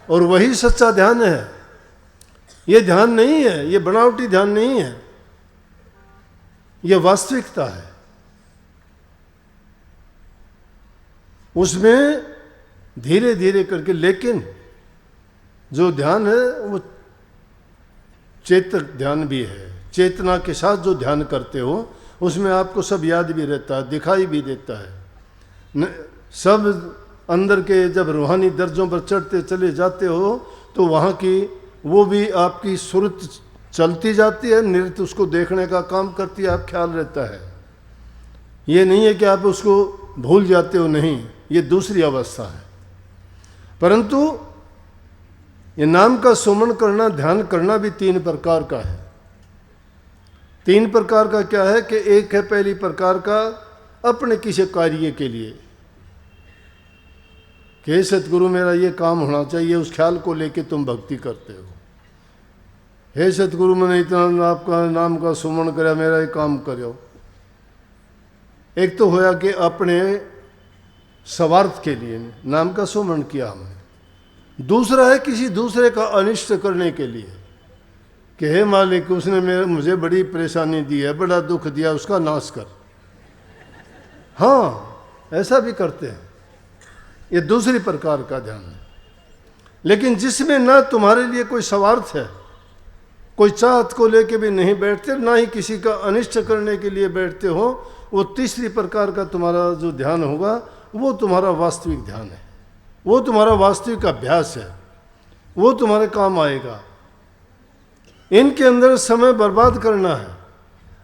और वही सच्चा ध्यान है। ये ध्यान नहीं है, ये बनावटी ध्यान नहीं है, ये वास्तविकता है। उसमें धीरे धीरे करके, लेकिन जो ध्यान है वो चेतक ध्यान भी है। चेतना के साथ जो ध्यान करते हो उसमें आपको सब याद भी रहता है, दिखाई भी देता है। सब अंदर के जब रूहानी दर्जों पर चढ़ते चले जाते हो तो वहाँ की वो भी आपकी सुरत चलती जाती है, नृत्य उसको देखने का काम करती है, आप ख्याल रहता है। ये नहीं है कि आप उसको भूल जाते हो, नहीं, ये दूसरी अवस्था है। परंतु ये नाम का सुमन करना, ध्यान करना भी 3 प्रकार का है। 3 प्रकार का क्या है कि एक है पहली प्रकार का अपने किसी कार्य के लिए कि हे सतगुरु मेरा ये काम होना चाहिए, उस ख्याल को लेके तुम भक्ति करते हो। हे सतगुरु मैंने इतना आपका नाम का सुमन करा, मेरा ये काम करो। एक तो होया कि अपने स्वार्थ के लिए नाम का सुमन किया हमने। दूसरा है किसी दूसरे का अनिष्ट करने के लिए कि हे मालिक उसने मुझे बड़ी परेशानी दी है, बड़ा दुख दिया, उसका नाश कर। हाँ, ऐसा भी करते हैं, ये दूसरी प्रकार का ध्यान है। लेकिन जिसमें ना तुम्हारे लिए कोई स्वार्थ है, कोई चाहत को लेके भी नहीं बैठते, ना ही किसी का अनिष्ट करने के लिए बैठते हो, वो तीसरी प्रकार का तुम्हारा जो ध्यान होगा वो तुम्हारा वास्तविक ध्यान है, वो तुम्हारा वास्तविक अभ्यास है, वो तुम्हारे काम आएगा। इनके अंदर समय बर्बाद करना है।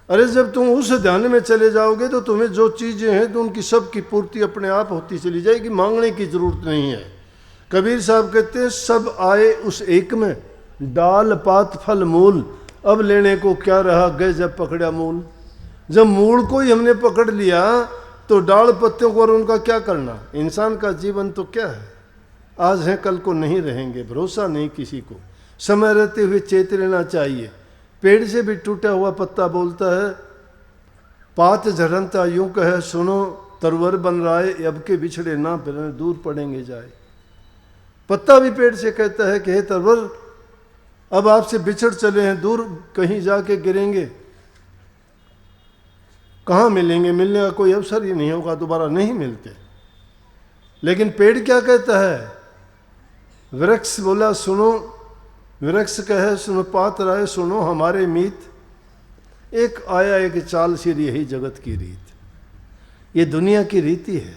अरे जब तुम उस ध्यान में चले जाओगे तो तुम्हें जो चीज़ें हैं तो उनकी सब की पूर्ति अपने आप होती चली जाएगी, मांगने की जरूरत नहीं है। कबीर साहब कहते हैं सब आए उस एक में, डाल पात फल मूल, अब लेने को क्या रहा गए जब पकड़ा मूल। जब मूल को ही हमने पकड़ लिया तो डाल पत्तियों को और उनका क्या करना। इंसान का जीवन तो क्या है, आज है कल को नहीं रहेंगे, भरोसा नहीं किसी को। समय रहते हुए चेत लेना चाहिए। पेड़ से भी टूटा हुआ पत्ता बोलता है, पात झरनता यूं कहे सुनो, तरवर बन रहा है अब के बिछड़े ना फिरने, दूर पड़ेंगे जाए। पत्ता भी पेड़ से कहता है कि हे तरवर अब आपसे बिछड़ चले हैं, दूर कहीं जाके गिरेंगे, कहाँ मिलेंगे, मिलने का कोई अवसर ही नहीं होगा, दोबारा नहीं मिलते। लेकिन पेड़ क्या कहता है, वृक्ष बोला सुनो, वृक्ष कहे सुनो पात राय सुनो हमारे मीत, एक आया एक चाल सिर यही जगत की रीत। ये दुनिया की रीति है,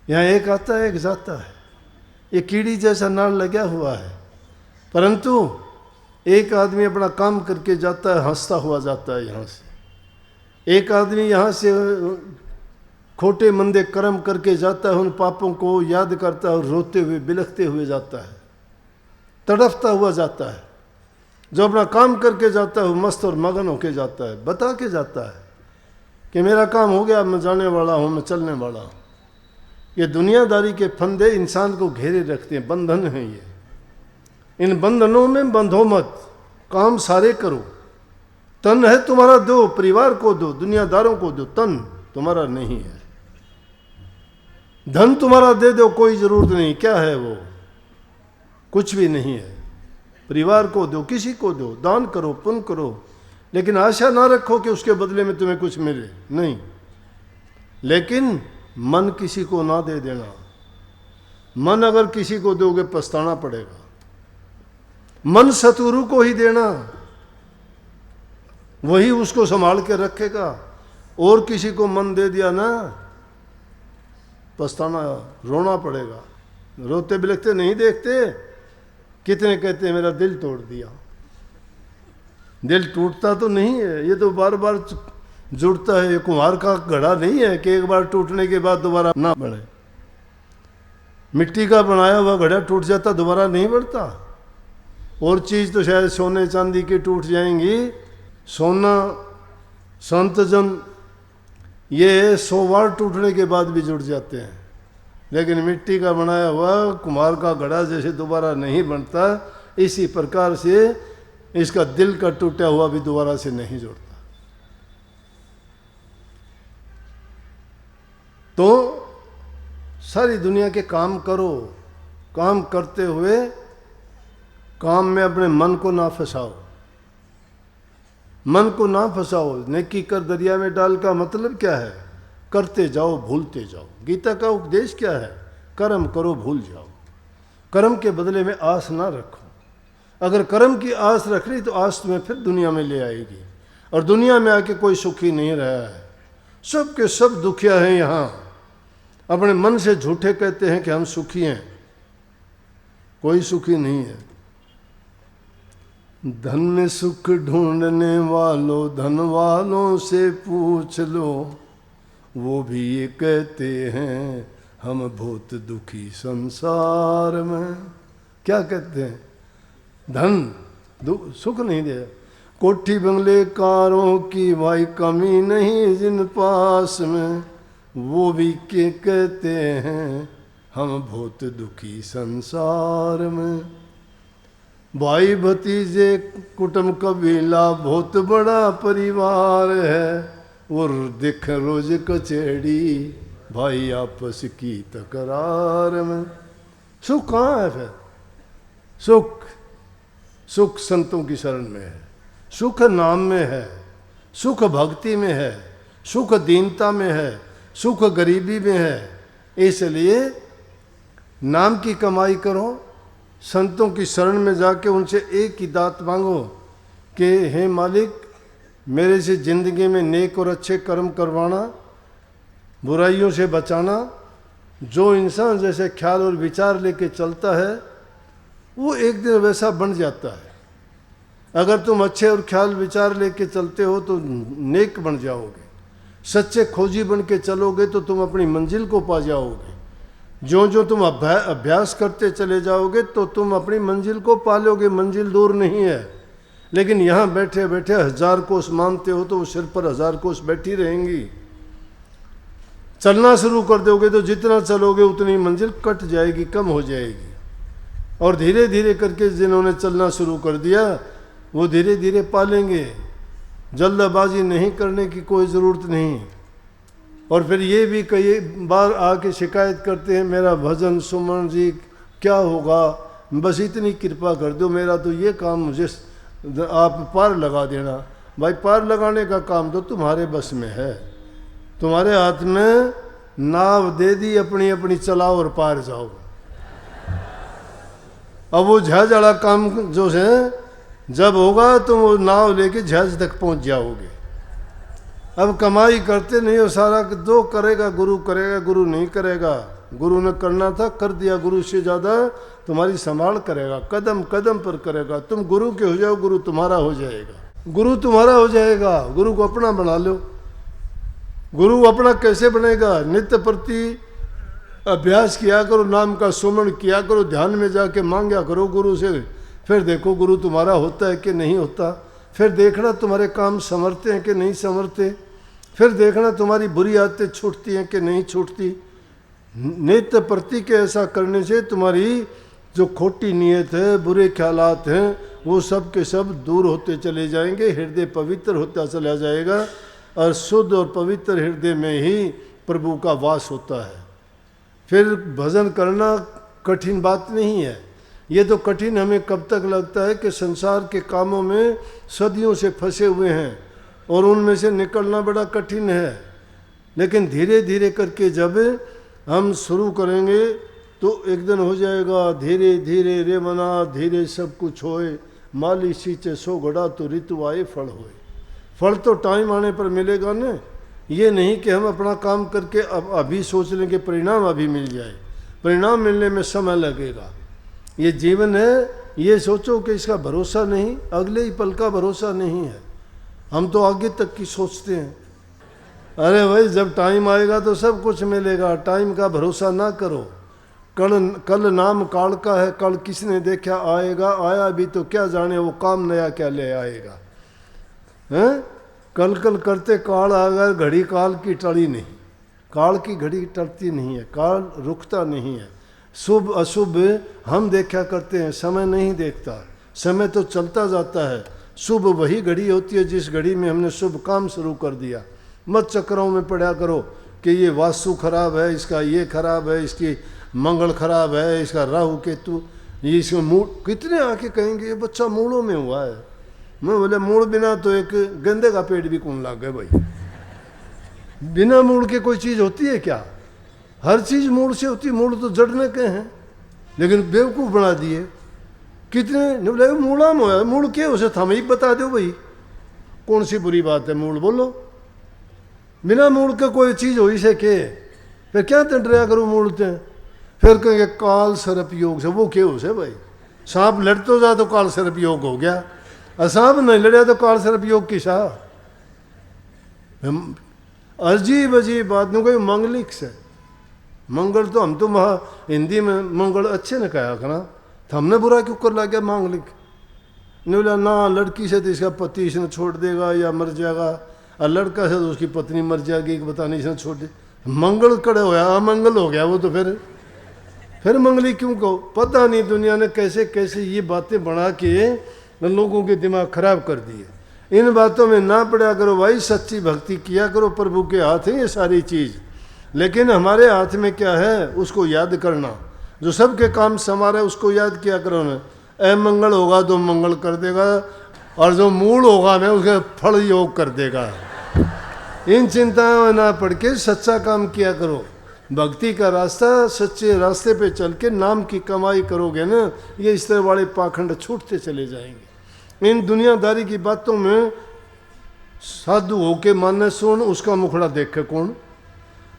यहाँ एक आता है एक जाता है। ये कीड़ी जैसा नाल लगा हुआ है, परंतु एक आदमी अपना काम करके जाता है, हंसता हुआ जाता है यहाँ से। एक आदमी यहाँ से खोटे मंदे कर्म करके जाता है, उन पापों को याद करता है और रोते हुए बिलखते हुए जाता है, तड़फता हुआ जाता है। जो अपना काम करके जाता है वो मस्त और मगन होके जाता है, बता के जाता है कि मेरा काम हो गया, मैं जाने वाला हूँ, मैं चलने वाला हूँ। ये दुनियादारी के फंदे इंसान को घेरे रखते हैं, बंधन हैं ये। इन बंधनों में बंधो मत, काम सारे करो। तन है तुम्हारा दो, परिवार को दो, दुनियादारों को दो, तन तुम्हारा नहीं है। धन तुम्हारा दे दो, कोई जरूरत नहीं, क्या है वो, कुछ भी नहीं है। परिवार को दो, किसी को दो, दान करो, पुण्य करो, लेकिन आशा ना रखो कि उसके बदले में तुम्हें कुछ मिले, नहीं। लेकिन मन किसी को ना दे देना। मन अगर किसी को दोगे पछताना पड़ेगा। मन सतगुरु को ही देना, वही उसको संभाल के रखेगा। और किसी को मन दे दिया ना, पछताना, रोना पड़ेगा। रोते बिलखते नहीं देखते, कितने कहते हैं मेरा दिल तोड़ दिया। दिल टूटता तो नहीं है, ये तो बार बार जुड़ता है। ये कुम्हार का घड़ा नहीं है कि एक बार टूटने के बाद दोबारा ना बढ़े। मिट्टी का बनाया हुआ घड़ा टूट जाता दोबारा नहीं बढ़ता। और चीज़ तो शायद सोने चांदी की टूट जाएंगी, सोना संत जन ये 100 बार टूटने के बाद भी जुड़ जाते हैं, लेकिन मिट्टी का बनाया हुआ कुम्हार का घड़ा जैसे दोबारा नहीं बनता, इसी प्रकार से इसका दिल का टूटा हुआ भी दोबारा से नहीं जुड़ता। तो सारी दुनिया के काम करो, काम करते हुए काम में अपने मन को ना फंसाओ, मन को ना फंसाओ। नेकी कर दरिया में डाल का मतलब क्या है? करते जाओ भूलते जाओ। गीता का उपदेश क्या है? कर्म करो भूल जाओ। कर्म के बदले में आस ना रखो। अगर कर्म की आस रख ली तो आस तुम्हें फिर दुनिया में ले आएगी, और दुनिया में आके कोई सुखी नहीं रहा है, सब के सब दुखिया हैं। यहाँ अपने मन से झूठे कहते हैं कि हम सुखी हैं, कोई सुखी नहीं है। धन में सुख ढूंढने वालों धन वालों से पूछ लो, वो भी ये कहते हैं हम बहुत दुखी संसार में। क्या कहते हैं? धन सुख नहीं दे, कोठी बंगले कारों की भाई कमी नहीं जिन पास में, वो भी के कहते हैं हम बहुत दुखी संसार में। भाई भतीजे कुटुंब कबीला बहुत बड़ा परिवार है, और देख रोज कचेड़ी भाई आपस की तकरार में। सुख कहाँ है फिर? सुख संतों की शरण में है, सुख नाम में है, सुख भक्ति में है, सुख दीनता में है, सुख गरीबी में है। इसलिए नाम की कमाई करो, संतों की शरण में जाके उनसे एक ही दात मांगो कि हे मालिक, मेरे से ज़िंदगी में नेक और अच्छे कर्म करवाना, बुराइयों से बचाना। जो इंसान जैसे ख्याल और विचार लेके चलता है वो एक दिन वैसा बन जाता है। अगर तुम अच्छे और ख्याल विचार लेके चलते हो तो नेक बन जाओगे, सच्चे खोजी बन के चलोगे तो तुम अपनी मंजिल को पा जाओगे। जो जो तुम अभ्यास करते चले जाओगे तो तुम अपनी मंजिल को पा लोगे। मंजिल दूर नहीं है, लेकिन यहाँ बैठे बैठे 1000 कोस मानते हो तो वो सिर पर 1000 कोस बैठी रहेंगी। चलना शुरू कर दोगे तो जितना चलोगे उतनी मंजिल कट जाएगी, कम हो जाएगी। और धीरे धीरे करके जिन्होंने चलना शुरू कर दिया वो धीरे धीरे पालेंगे। जल्दबाजी नहीं करने की कोई ज़रूरत नहीं। और फिर ये भी कई बार आके शिकायत करते हैं, मेरा भजन सुमन जी क्या होगा, बस इतनी कृपा कर दो, मेरा तो ये काम मुझे आप पार लगा देना। भाई पार लगाने का काम तो तुम्हारे बस में है, तुम्हारे हाथ में नाव दे दी, अपनी अपनी चलाओ और पार जाओ। अब वो जहाज वाला काम जो है जब होगा तो वो नाव लेके जहाज तक पहुंच जाओगे। अब कमाई करते नहीं हो, सारा जो करेगा गुरु करेगा, गुरु नहीं करेगा। गुरु ने करना था कर दिया, गुरु से ज़्यादा तुम्हारी संभाल करेगा, कदम कदम पर करेगा। तुम गुरु के हो जाओ, गुरु तुम्हारा हो जाएगा। गुरु तुम्हारा हो जाएगा, गुरु को अपना बना लो। गुरु अपना कैसे बनेगा? नित्य प्रति अभ्यास किया करो, नाम का सुमन किया करो, ध्यान में जाके मांगा करो गुरु से। फिर देखो गुरु तुम्हारा होता है कि नहीं होता। फिर देखना तुम्हारे काम संवरते हैं कि नहीं संवरते। फिर देखना तुम्हारी बुरी आदतें छूटती हैं कि नहीं छूटती। नित्य प्रति के ऐसा करने से तुम्हारी जो खोटी नीयत है, बुरे ख्यालात हैं, वो सब के सब दूर होते चले जाएंगे। हृदय पवित्र होता चला जाएगा, और शुद्ध और पवित्र हृदय में ही प्रभु का वास होता है। फिर भजन करना कठिन बात नहीं है। ये तो कठिन हमें कब तक लगता है कि संसार के कामों में सदियों से फंसे हुए हैं और उनमें से निकलना बड़ा कठिन है। लेकिन धीरे धीरे करके जब हम शुरू करेंगे तो एक दिन हो जाएगा। धीरे धीरे रे मना धीरे सब कुछ होए, माली सींचे सो घड़ा तो ऋतु आए फल होए। फल तो टाइम आने पर मिलेगा ना। ये नहीं कि हम अपना काम करके अब अभी सोच लें कि परिणाम अभी मिल जाए। परिणाम मिलने में समय लगेगा। ये जीवन है, ये सोचो कि इसका भरोसा नहीं, अगले ही पल का भरोसा नहीं है। हम तो आगे तक की सोचते हैं। अरे भाई जब टाइम आएगा तो सब कुछ मिलेगा। टाइम का भरोसा ना करो। कल नाम काल का है, कल किसने देखा आएगा, आया भी तो क्या जाने वो काम नया क्या ले आएगा। हैं, कल कल करते काल आ गया, घड़ी काल की टली नहीं, काल की घड़ी टलती नहीं है, काल रुकता नहीं है। शुभ अशुभ हम देखा करते हैं, समय नहीं देखता, समय तो चलता जाता है। शुभ वही घड़ी होती है जिस घड़ी में हमने शुभ काम शुरू कर दिया। मत चक्रों में पड़ा करो कि ये वास्तु खराब है, इसका ये खराब है, इसकी मंगल खराब है, इसका राहु केतु, ये इसमें मूड, कितने आके कहेंगे ये बच्चा मूड़ों में हुआ है। मैं बोले मूड़ बिना तो एक गंदे का पेड़ भी कौन लाग गए भाई। बिना मूड़ के कोई चीज़ होती है क्या? हर चीज़ मूड़ से होती है, मूड़ तो जड़ने के हैं, लेकिन बेवकूफ़ बना दिए। कितने बोले मूड़ा में होया, मूड़ के उसे थम ही बता दो भाई, कौन सी बुरी बात है, मूड़ बोलो। बिना मूड़ का कोई चीज़ हो ही सके, फिर क्या तंडरिया करो मूड़ते हैं। फिर कहेंगे काल सर्प योग से, वो क्या हो से भाई, सांप लड़ तो जा तो काल सर्प योग हो गया, और सांप नहीं लड़ा तो काल सर्प योग की शाह। अजीब अजीब बात नहीं, कोई मंगलिक से मंगल तो हम तो वहाँ हिंदी में मंगल अच्छे ने कहा था ना, तो हमने बुरा क्यों कर ला गया मांगलिक। नहीं बोला ना लड़की से तो इसका पति इसने छोड़ देगा या मर जाएगा, और लड़का से तो उसकी पत्नी मर जाएगी, पता नहीं इसने छोड़ दे। मंगल कड़े होया, अमंगल हो गया वो तो। फिर मंगली क्यों कहो, पता नहीं दुनिया ने कैसे कैसे ये बातें बना के लोगों के दिमाग खराब कर दिए। इन बातों में ना पड़ा करो भाई, सच्ची भक्ति किया करो, प्रभु के हाथ है ये सारी चीज़। लेकिन हमारे हाथ में क्या है उसको याद करना, जो सबके काम संवारा है उसको याद किया करो ना। अमंगल होगा तो मंगल कर देगा, और जो मूल होगा ना उसका फल योग कर देगा। इन चिंताओं में ना पड़ के सच्चा काम किया करो। भक्ति का रास्ता, सच्चे रास्ते पे चल के नाम की कमाई करोगे ना, ये इस तरह वाले पाखंड छूटते चले जाएंगे। इन दुनियादारी की बातों में साधु होके माने सुन, उसका मुखड़ा देखे कौन।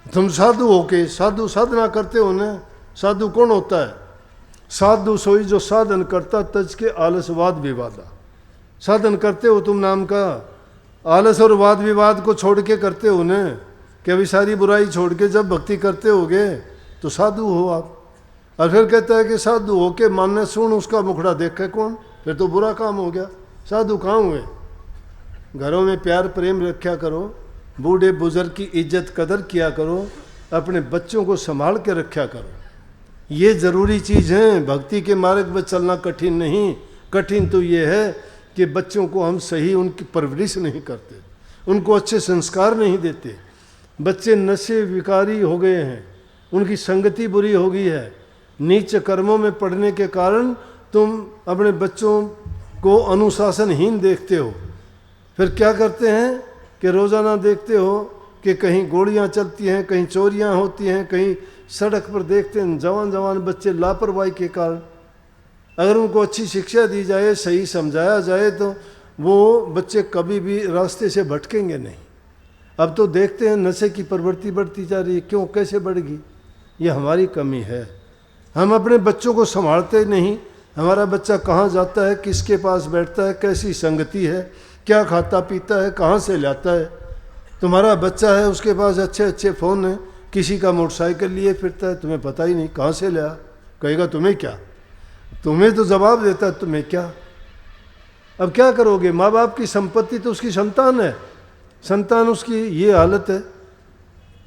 तुम साधु होके, साधु साधना करते हो ना, साधु कौन होता है? साधु सोई जो साधन करता तज के आलस वाद विवादा। साधन करते हो तुम नाम का, आलस और वाद विवाद को छोड़ के करते हो ना, कि अभी सारी बुराई छोड़ के जब भक्ति करते होगे तो साधु हो आप। और फिर कहता है कि साधु हो के मानने सुन, उसका मुखड़ा देखे कौन, फिर तो बुरा काम हो गया। साधु कहाँ हुए? घरों में प्यार प्रेम रखा करो, बूढ़े बुजुर्ग की इज्जत कदर किया करो, अपने बच्चों को संभाल के रखा करो। ये ज़रूरी चीज़ है। भक्ति के मार्ग पर चलना कठिन नहीं, कठिन तो ये है कि बच्चों को हम सही उनकी परवरिश नहीं करते, उनको अच्छे संस्कार नहीं देते। बच्चे नशे विकारी हो गए हैं, उनकी संगति बुरी हो गई है, नीच कर्मों में पड़ने के कारण तुम अपने बच्चों को अनुशासनहीन देखते हो। फिर क्या करते हैं कि रोज़ाना देखते हो कि कहीं गोलियां चलती हैं, कहीं चोरियां होती हैं, कहीं सड़क पर देखते हैं जवान जवान बच्चे लापरवाही के कारण। अगर उनको अच्छी शिक्षा दी जाए, सही समझाया जाए, तो वो बच्चे कभी भी रास्ते से भटकेंगे नहीं। अब तो देखते हैं नशे की प्रवृत्ति बढ़ती जा रही है। क्यों, कैसे बढ़ेगी? ये हमारी कमी है। हम अपने बच्चों को संभालते नहीं। हमारा बच्चा कहाँ जाता है, किसके पास बैठता है, कैसी संगति है, क्या खाता पीता है, कहाँ से लाता है। तुम्हारा बच्चा है, उसके पास अच्छे अच्छे फ़ोन हैं, किसी का मोटरसाइकिल लिए फिरता है, तुम्हें पता ही नहीं कहाँ से लिया। कहेगा तुम्हें क्या, तुम्हें तो जवाब देता है तुम्हें क्या। अब क्या करोगे? माँ बाप की संपत्ति तो उसकी संतान है, संतान उसकी ये हालत है।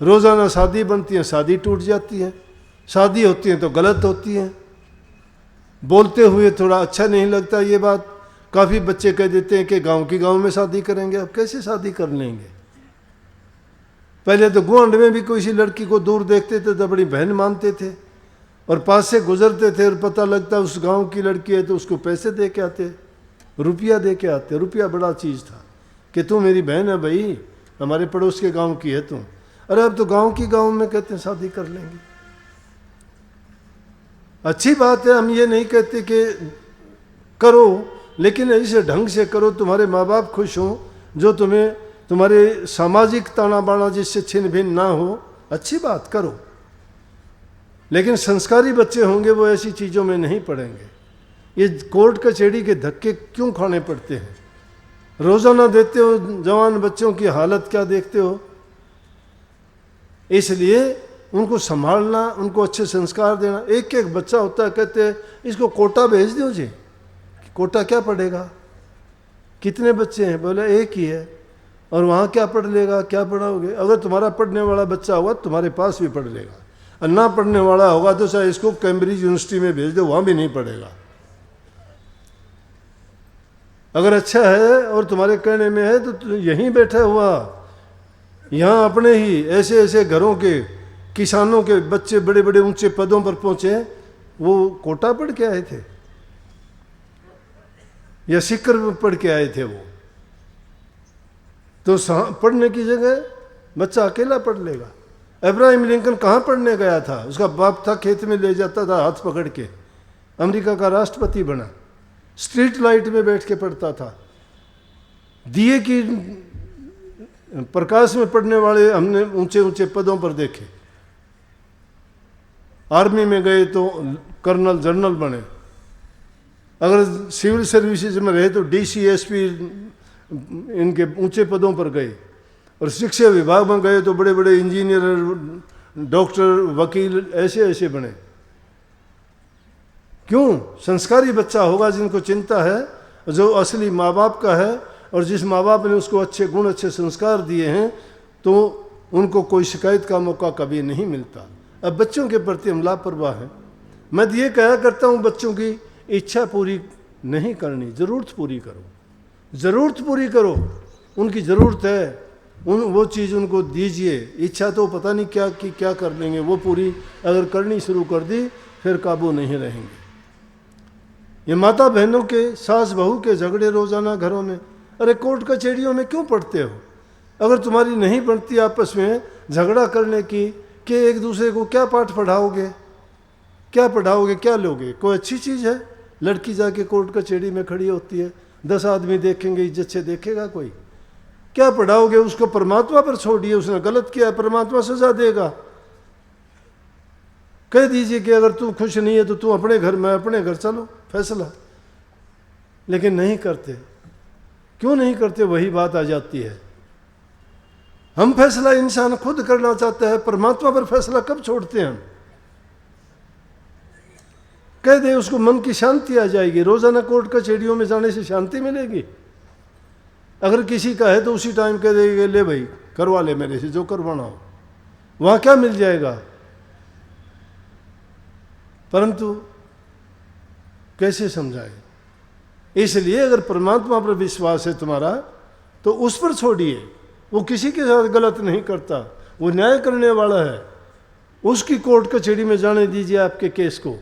रोज़ाना शादी बनती है, शादी टूट जाती है, शादी होती है तो गलत होती है। बोलते हुए थोड़ा अच्छा नहीं लगता ये बात। काफ़ी बच्चे कह देते हैं कि गांव की गांव में शादी करेंगे। अब कैसे शादी कर लेंगे? पहले तो गुआंढ में भी कोई सी लड़की को दूर देखते थे तो बड़ी बहन मानते थे, और पास से गुजरते थे और पता लगता उस गांव की लड़की है तो उसको पैसे दे के आते, रुपया दे के आते। रुपया बड़ा चीज़ था कि तू मेरी बहन है भाई, हमारे पड़ोस के गांव की है तू। अरे अब तो गांव की गांव में कहते हैं शादी कर लेंगे। अच्छी बात है, हम ये नहीं कहते कि करो, लेकिन ऐसे ढंग से करो तुम्हारे माँ बाप खुश हों, जो तुम्हें तुम्हारे सामाजिक ताना बाना जिससे छिन्न भिन्न ना हो। अच्छी बात करो, लेकिन संस्कारी बच्चे होंगे वो ऐसी चीज़ों में नहीं पड़ेंगे। ये कोर्ट कचहरी के धक्के क्यों खाने पड़ते हैं? रोज़ाना देते हो जवान बच्चों की हालत क्या देखते हो। इसलिए उनको संभालना, उनको अच्छे संस्कार देना। एक एक बच्चा होता है, कहते हैं इसको कोटा भेज दो जी। कोटा क्या पढ़ेगा? कितने बच्चे हैं? बोले एक ही है। और वहाँ क्या पढ़ लेगा? क्या पढ़ाओगे? अगर तुम्हारा पढ़ने वाला बच्चा होगा तुम्हारे पास भी पढ़ लेगा, और ना पढ़ने वाला होगा तो चाहे इसको कैम्ब्रिज यूनिवर्सिटी में भेज दो, वहाँ भी नहीं पढ़ेगा। अगर अच्छा है और तुम्हारे कहने में है तो यहीं बैठा हुआ, यहाँ अपने ही ऐसे ऐसे घरों के किसानों के बच्चे बड़े बड़े ऊंचे पदों पर पहुंचे, वो कोटा पढ़ के आए थे या सिक्कर पढ़ के आए थे? वो तो पढ़ने की जगह बच्चा अकेला पढ़ लेगा। अब्राहम लिंकन कहाँ पढ़ने गया था? उसका बाप था, खेत में ले जाता था हाथ पकड़ के, अमेरिका का राष्ट्रपति बना। स्ट्रीट लाइट में बैठ के पढ़ता था। दिए की प्रकाश में पढ़ने वाले हमने ऊंचे ऊंचे पदों पर देखे। आर्मी में गए तो कर्नल जनरल बने, अगर सिविल सर्विसेज में रहे तो DCSP इनके ऊंचे पदों पर गए, और शिक्षा विभाग में गए तो बड़े बड़े इंजीनियर, डॉक्टर, वकील ऐसे ऐसे बने। क्यों? संस्कारी बच्चा होगा जिनको चिंता है, जो असली माँ बाप का है, और जिस माँ बाप ने उसको अच्छे गुण अच्छे संस्कार दिए हैं तो उनको कोई शिकायत का मौका कभी नहीं मिलता। अब बच्चों के प्रति हम लापरवाह हैं। मैं ये कहा करता हूँ, बच्चों की इच्छा पूरी नहीं करनी, ज़रूरत पूरी करो, ज़रूरत पूरी करो। उनकी ज़रूरत है, वो चीज़ उनको दीजिए। इच्छा तो पता नहीं क्या कि क्या कर लेंगे, वो पूरी अगर करनी शुरू कर दी फिर काबू नहीं रहेंगे। ये माता बहनों के, सास बहू के झगड़े रोज़ाना घरों में, अरे कोर्ट कचहरियों में क्यों पढ़ते हो? अगर तुम्हारी नहीं बनती आपस में झगड़ा करने की, कि एक दूसरे को क्या पाठ पढ़ाओगे, क्या पढ़ाओगे, क्या लोगे? कोई अच्छी चीज़ है? लड़की जाके कोर्ट कचहरी में खड़ी होती है, 10 आदमी देखेंगे, इज्जत से देखेगा कोई? क्या पढ़ाओगे उसको? परमात्मा पर छोड़िए, उसने गलत किया, परमात्मा सजा देगा। कह दीजिए कि अगर तू खुश नहीं है तो तू अपने घर, मैं अपने घर, चलो फैसला। लेकिन नहीं करते। क्यों नहीं करते? वही बात आ जाती है। हम फैसला इंसान खुद करना चाहता है, परमात्मा पर फैसला कब छोड़ते हैं हम? कह दे उसको, मन की शांति आ जाएगी। रोजाना कोर्ट कचहरियों में जाने से शांति मिलेगी? अगर किसी का है तो उसी टाइम कह देगा, ले भाई करवा ले मेरे से जो करवाना हो। वहां क्या मिल जाएगा? परंतु कैसे समझाए? इसलिए अगर परमात्मा पर विश्वास है तुम्हारा तो उस पर छोड़िए। वो किसी के साथ गलत नहीं करता, वो न्याय करने वाला है। उसकी कोर्ट कचहरी में जाने दीजिए आपके केस को।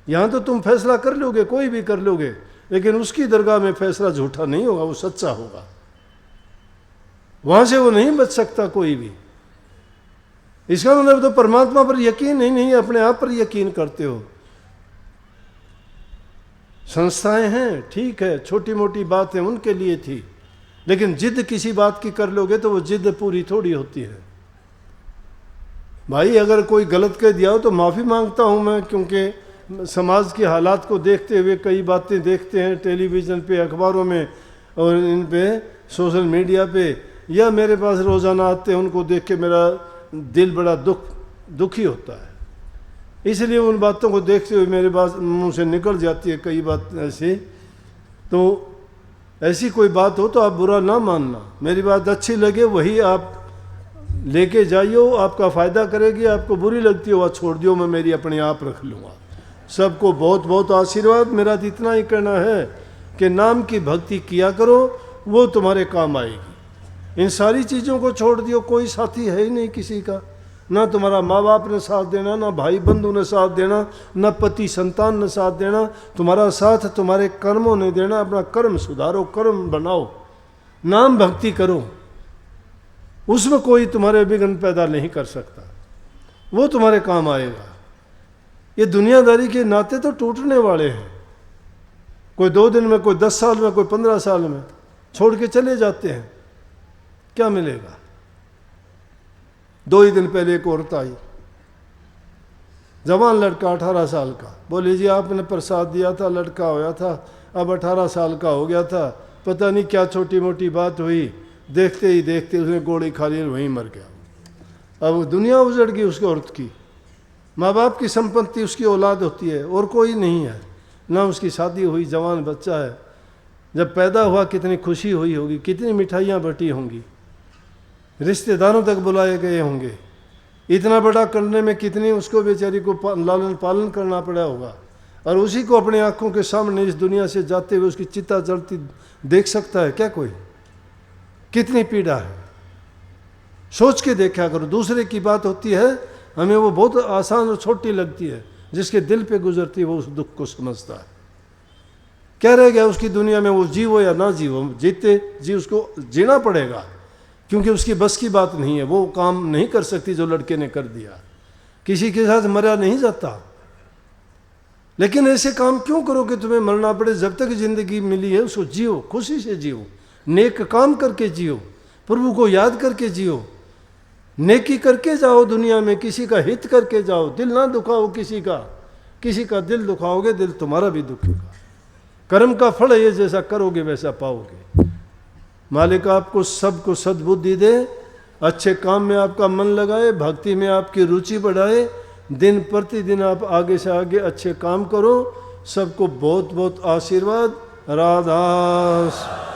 यहाँ तो तुम फैसला कर लोगे, कोई भी कर लोगे, लेकिन उसकी दरगाह में फैसला झूठा नहीं होगा, वो सच्चा होगा। वहां से वो नहीं बच सकता कोई भी। इसका मतलब तो परमात्मा पर यकीन ही नहीं, अपने आप पर यकीन करते हो। संस्थाएं हैं, ठीक है, छोटी मोटी बात है उनके लिए थी, लेकिन जिद किसी बात की कर लोगे तो वो जिद पूरी थोड़ी होती है। भाई अगर कोई गलत कह दिया हो तो माफ़ी मांगता हूँ मैं, क्योंकि समाज के हालात को देखते हुए कई बातें देखते हैं टेलीविज़न पे, अखबारों में, और इन पे सोशल मीडिया पे, या मेरे पास रोज़ाना आते हैं, उनको देख के मेरा दिल बड़ा दुखी होता है। इसलिए उन बातों को देखते हुए मेरे पास मुंह से निकल जाती है कई बात ऐसी। तो ऐसी कोई बात हो तो आप बुरा ना मानना, मेरी बात अच्छी लगे वही आप लेके जाइयो, आपका फ़ायदा करेगी। आपको बुरी लगती हो वह छोड़ दियो, मैं मेरी अपने आप रख लूँगा। सबको बहुत बहुत आशीर्वाद। मेरा तो इतना ही कहना है कि नाम की भक्ति किया करो, वो तुम्हारे काम आएगी। इन सारी चीज़ों को छोड़ दियो, कोई साथी है ही नहीं किसी का, ना तुम्हारा माँ बाप ने साथ देना, ना भाई बंधु ने साथ देना, ना पति संतान ने साथ देना, तुम्हारा साथ तुम्हारे कर्मों ने देना। अपना कर्म सुधारो, कर्म बनाओ, नाम भक्ति करो, उसमें कोई तुम्हारे विघ्न पैदा नहीं कर सकता, वो तुम्हारे काम आएगा। ये दुनियादारी के नाते तो टूटने वाले हैं, कोई 2 दिन में, कोई 10 साल में, कोई 15 साल में छोड़ के चले जाते हैं। क्या मिलेगा? 2 ही दिन पहले एक औरत आई, जवान लड़का 18 साल का, बोले जी आपने प्रसाद दिया था, लड़का होया था, अब 18 साल का हो गया था, पता नहीं क्या छोटी मोटी बात हुई, देखते ही देखते उसने गोली खा ली, वहीं मर गया। अब दुनिया उजड़ गई उसकी औरत की, माँ बाप की संपत्ति उसकी औलाद होती है और कोई नहीं है, ना उसकी शादी हुई, जवान बच्चा है, जब पैदा हुआ कितनी खुशी हुई होगी, कितनी मिठाइयाँ बटी होंगी, रिश्तेदारों तक बुलाए गए होंगे, इतना बड़ा करने में कितनी उसको बेचारी को लालन पालन करना पड़ा होगा, और उसी को अपने आंखों के सामने इस दुनिया से जाते हुए उसकी चिता जलती देख सकता है क्या कोई? कितनी पीड़ा है, सोच के देखा करो। दूसरे की बात होती है, हमें वो बहुत आसान और छोटी लगती है, जिसके दिल पे गुजरती है वो उस दुख को समझता है। क्या रह गया उसकी दुनिया में, वो जीवो या ना जीवो, जीते जी उसको जीना पड़ेगा, क्योंकि उसकी बस की बात नहीं है, वो काम नहीं कर सकती जो लड़के ने कर दिया, किसी के साथ मरा नहीं जाता। लेकिन ऐसे काम क्यों करो कि तुम्हें मरना पड़े? जब तक जिंदगी मिली है उसको जियो, खुशी से जियो, नेक काम करके जियो, प्रभु को याद करके जियो, नेकी करके जाओ दुनिया में, किसी का हित करके जाओ, दिल ना दुखाओ किसी का, किसी का दिल दुखाओगे दिल तुम्हारा भी दुखेगा। कर्म का फल है ये, जैसा करोगे वैसा पाओगे। मालिक आपको सबको सद्बुद्धि दे, अच्छे काम में आपका मन लगाए, भक्ति में आपकी रुचि बढ़ाए, दिन प्रतिदिन आप आगे से आगे अच्छे काम करो। सबको बहुत बहुत आशीर्वाद। राधा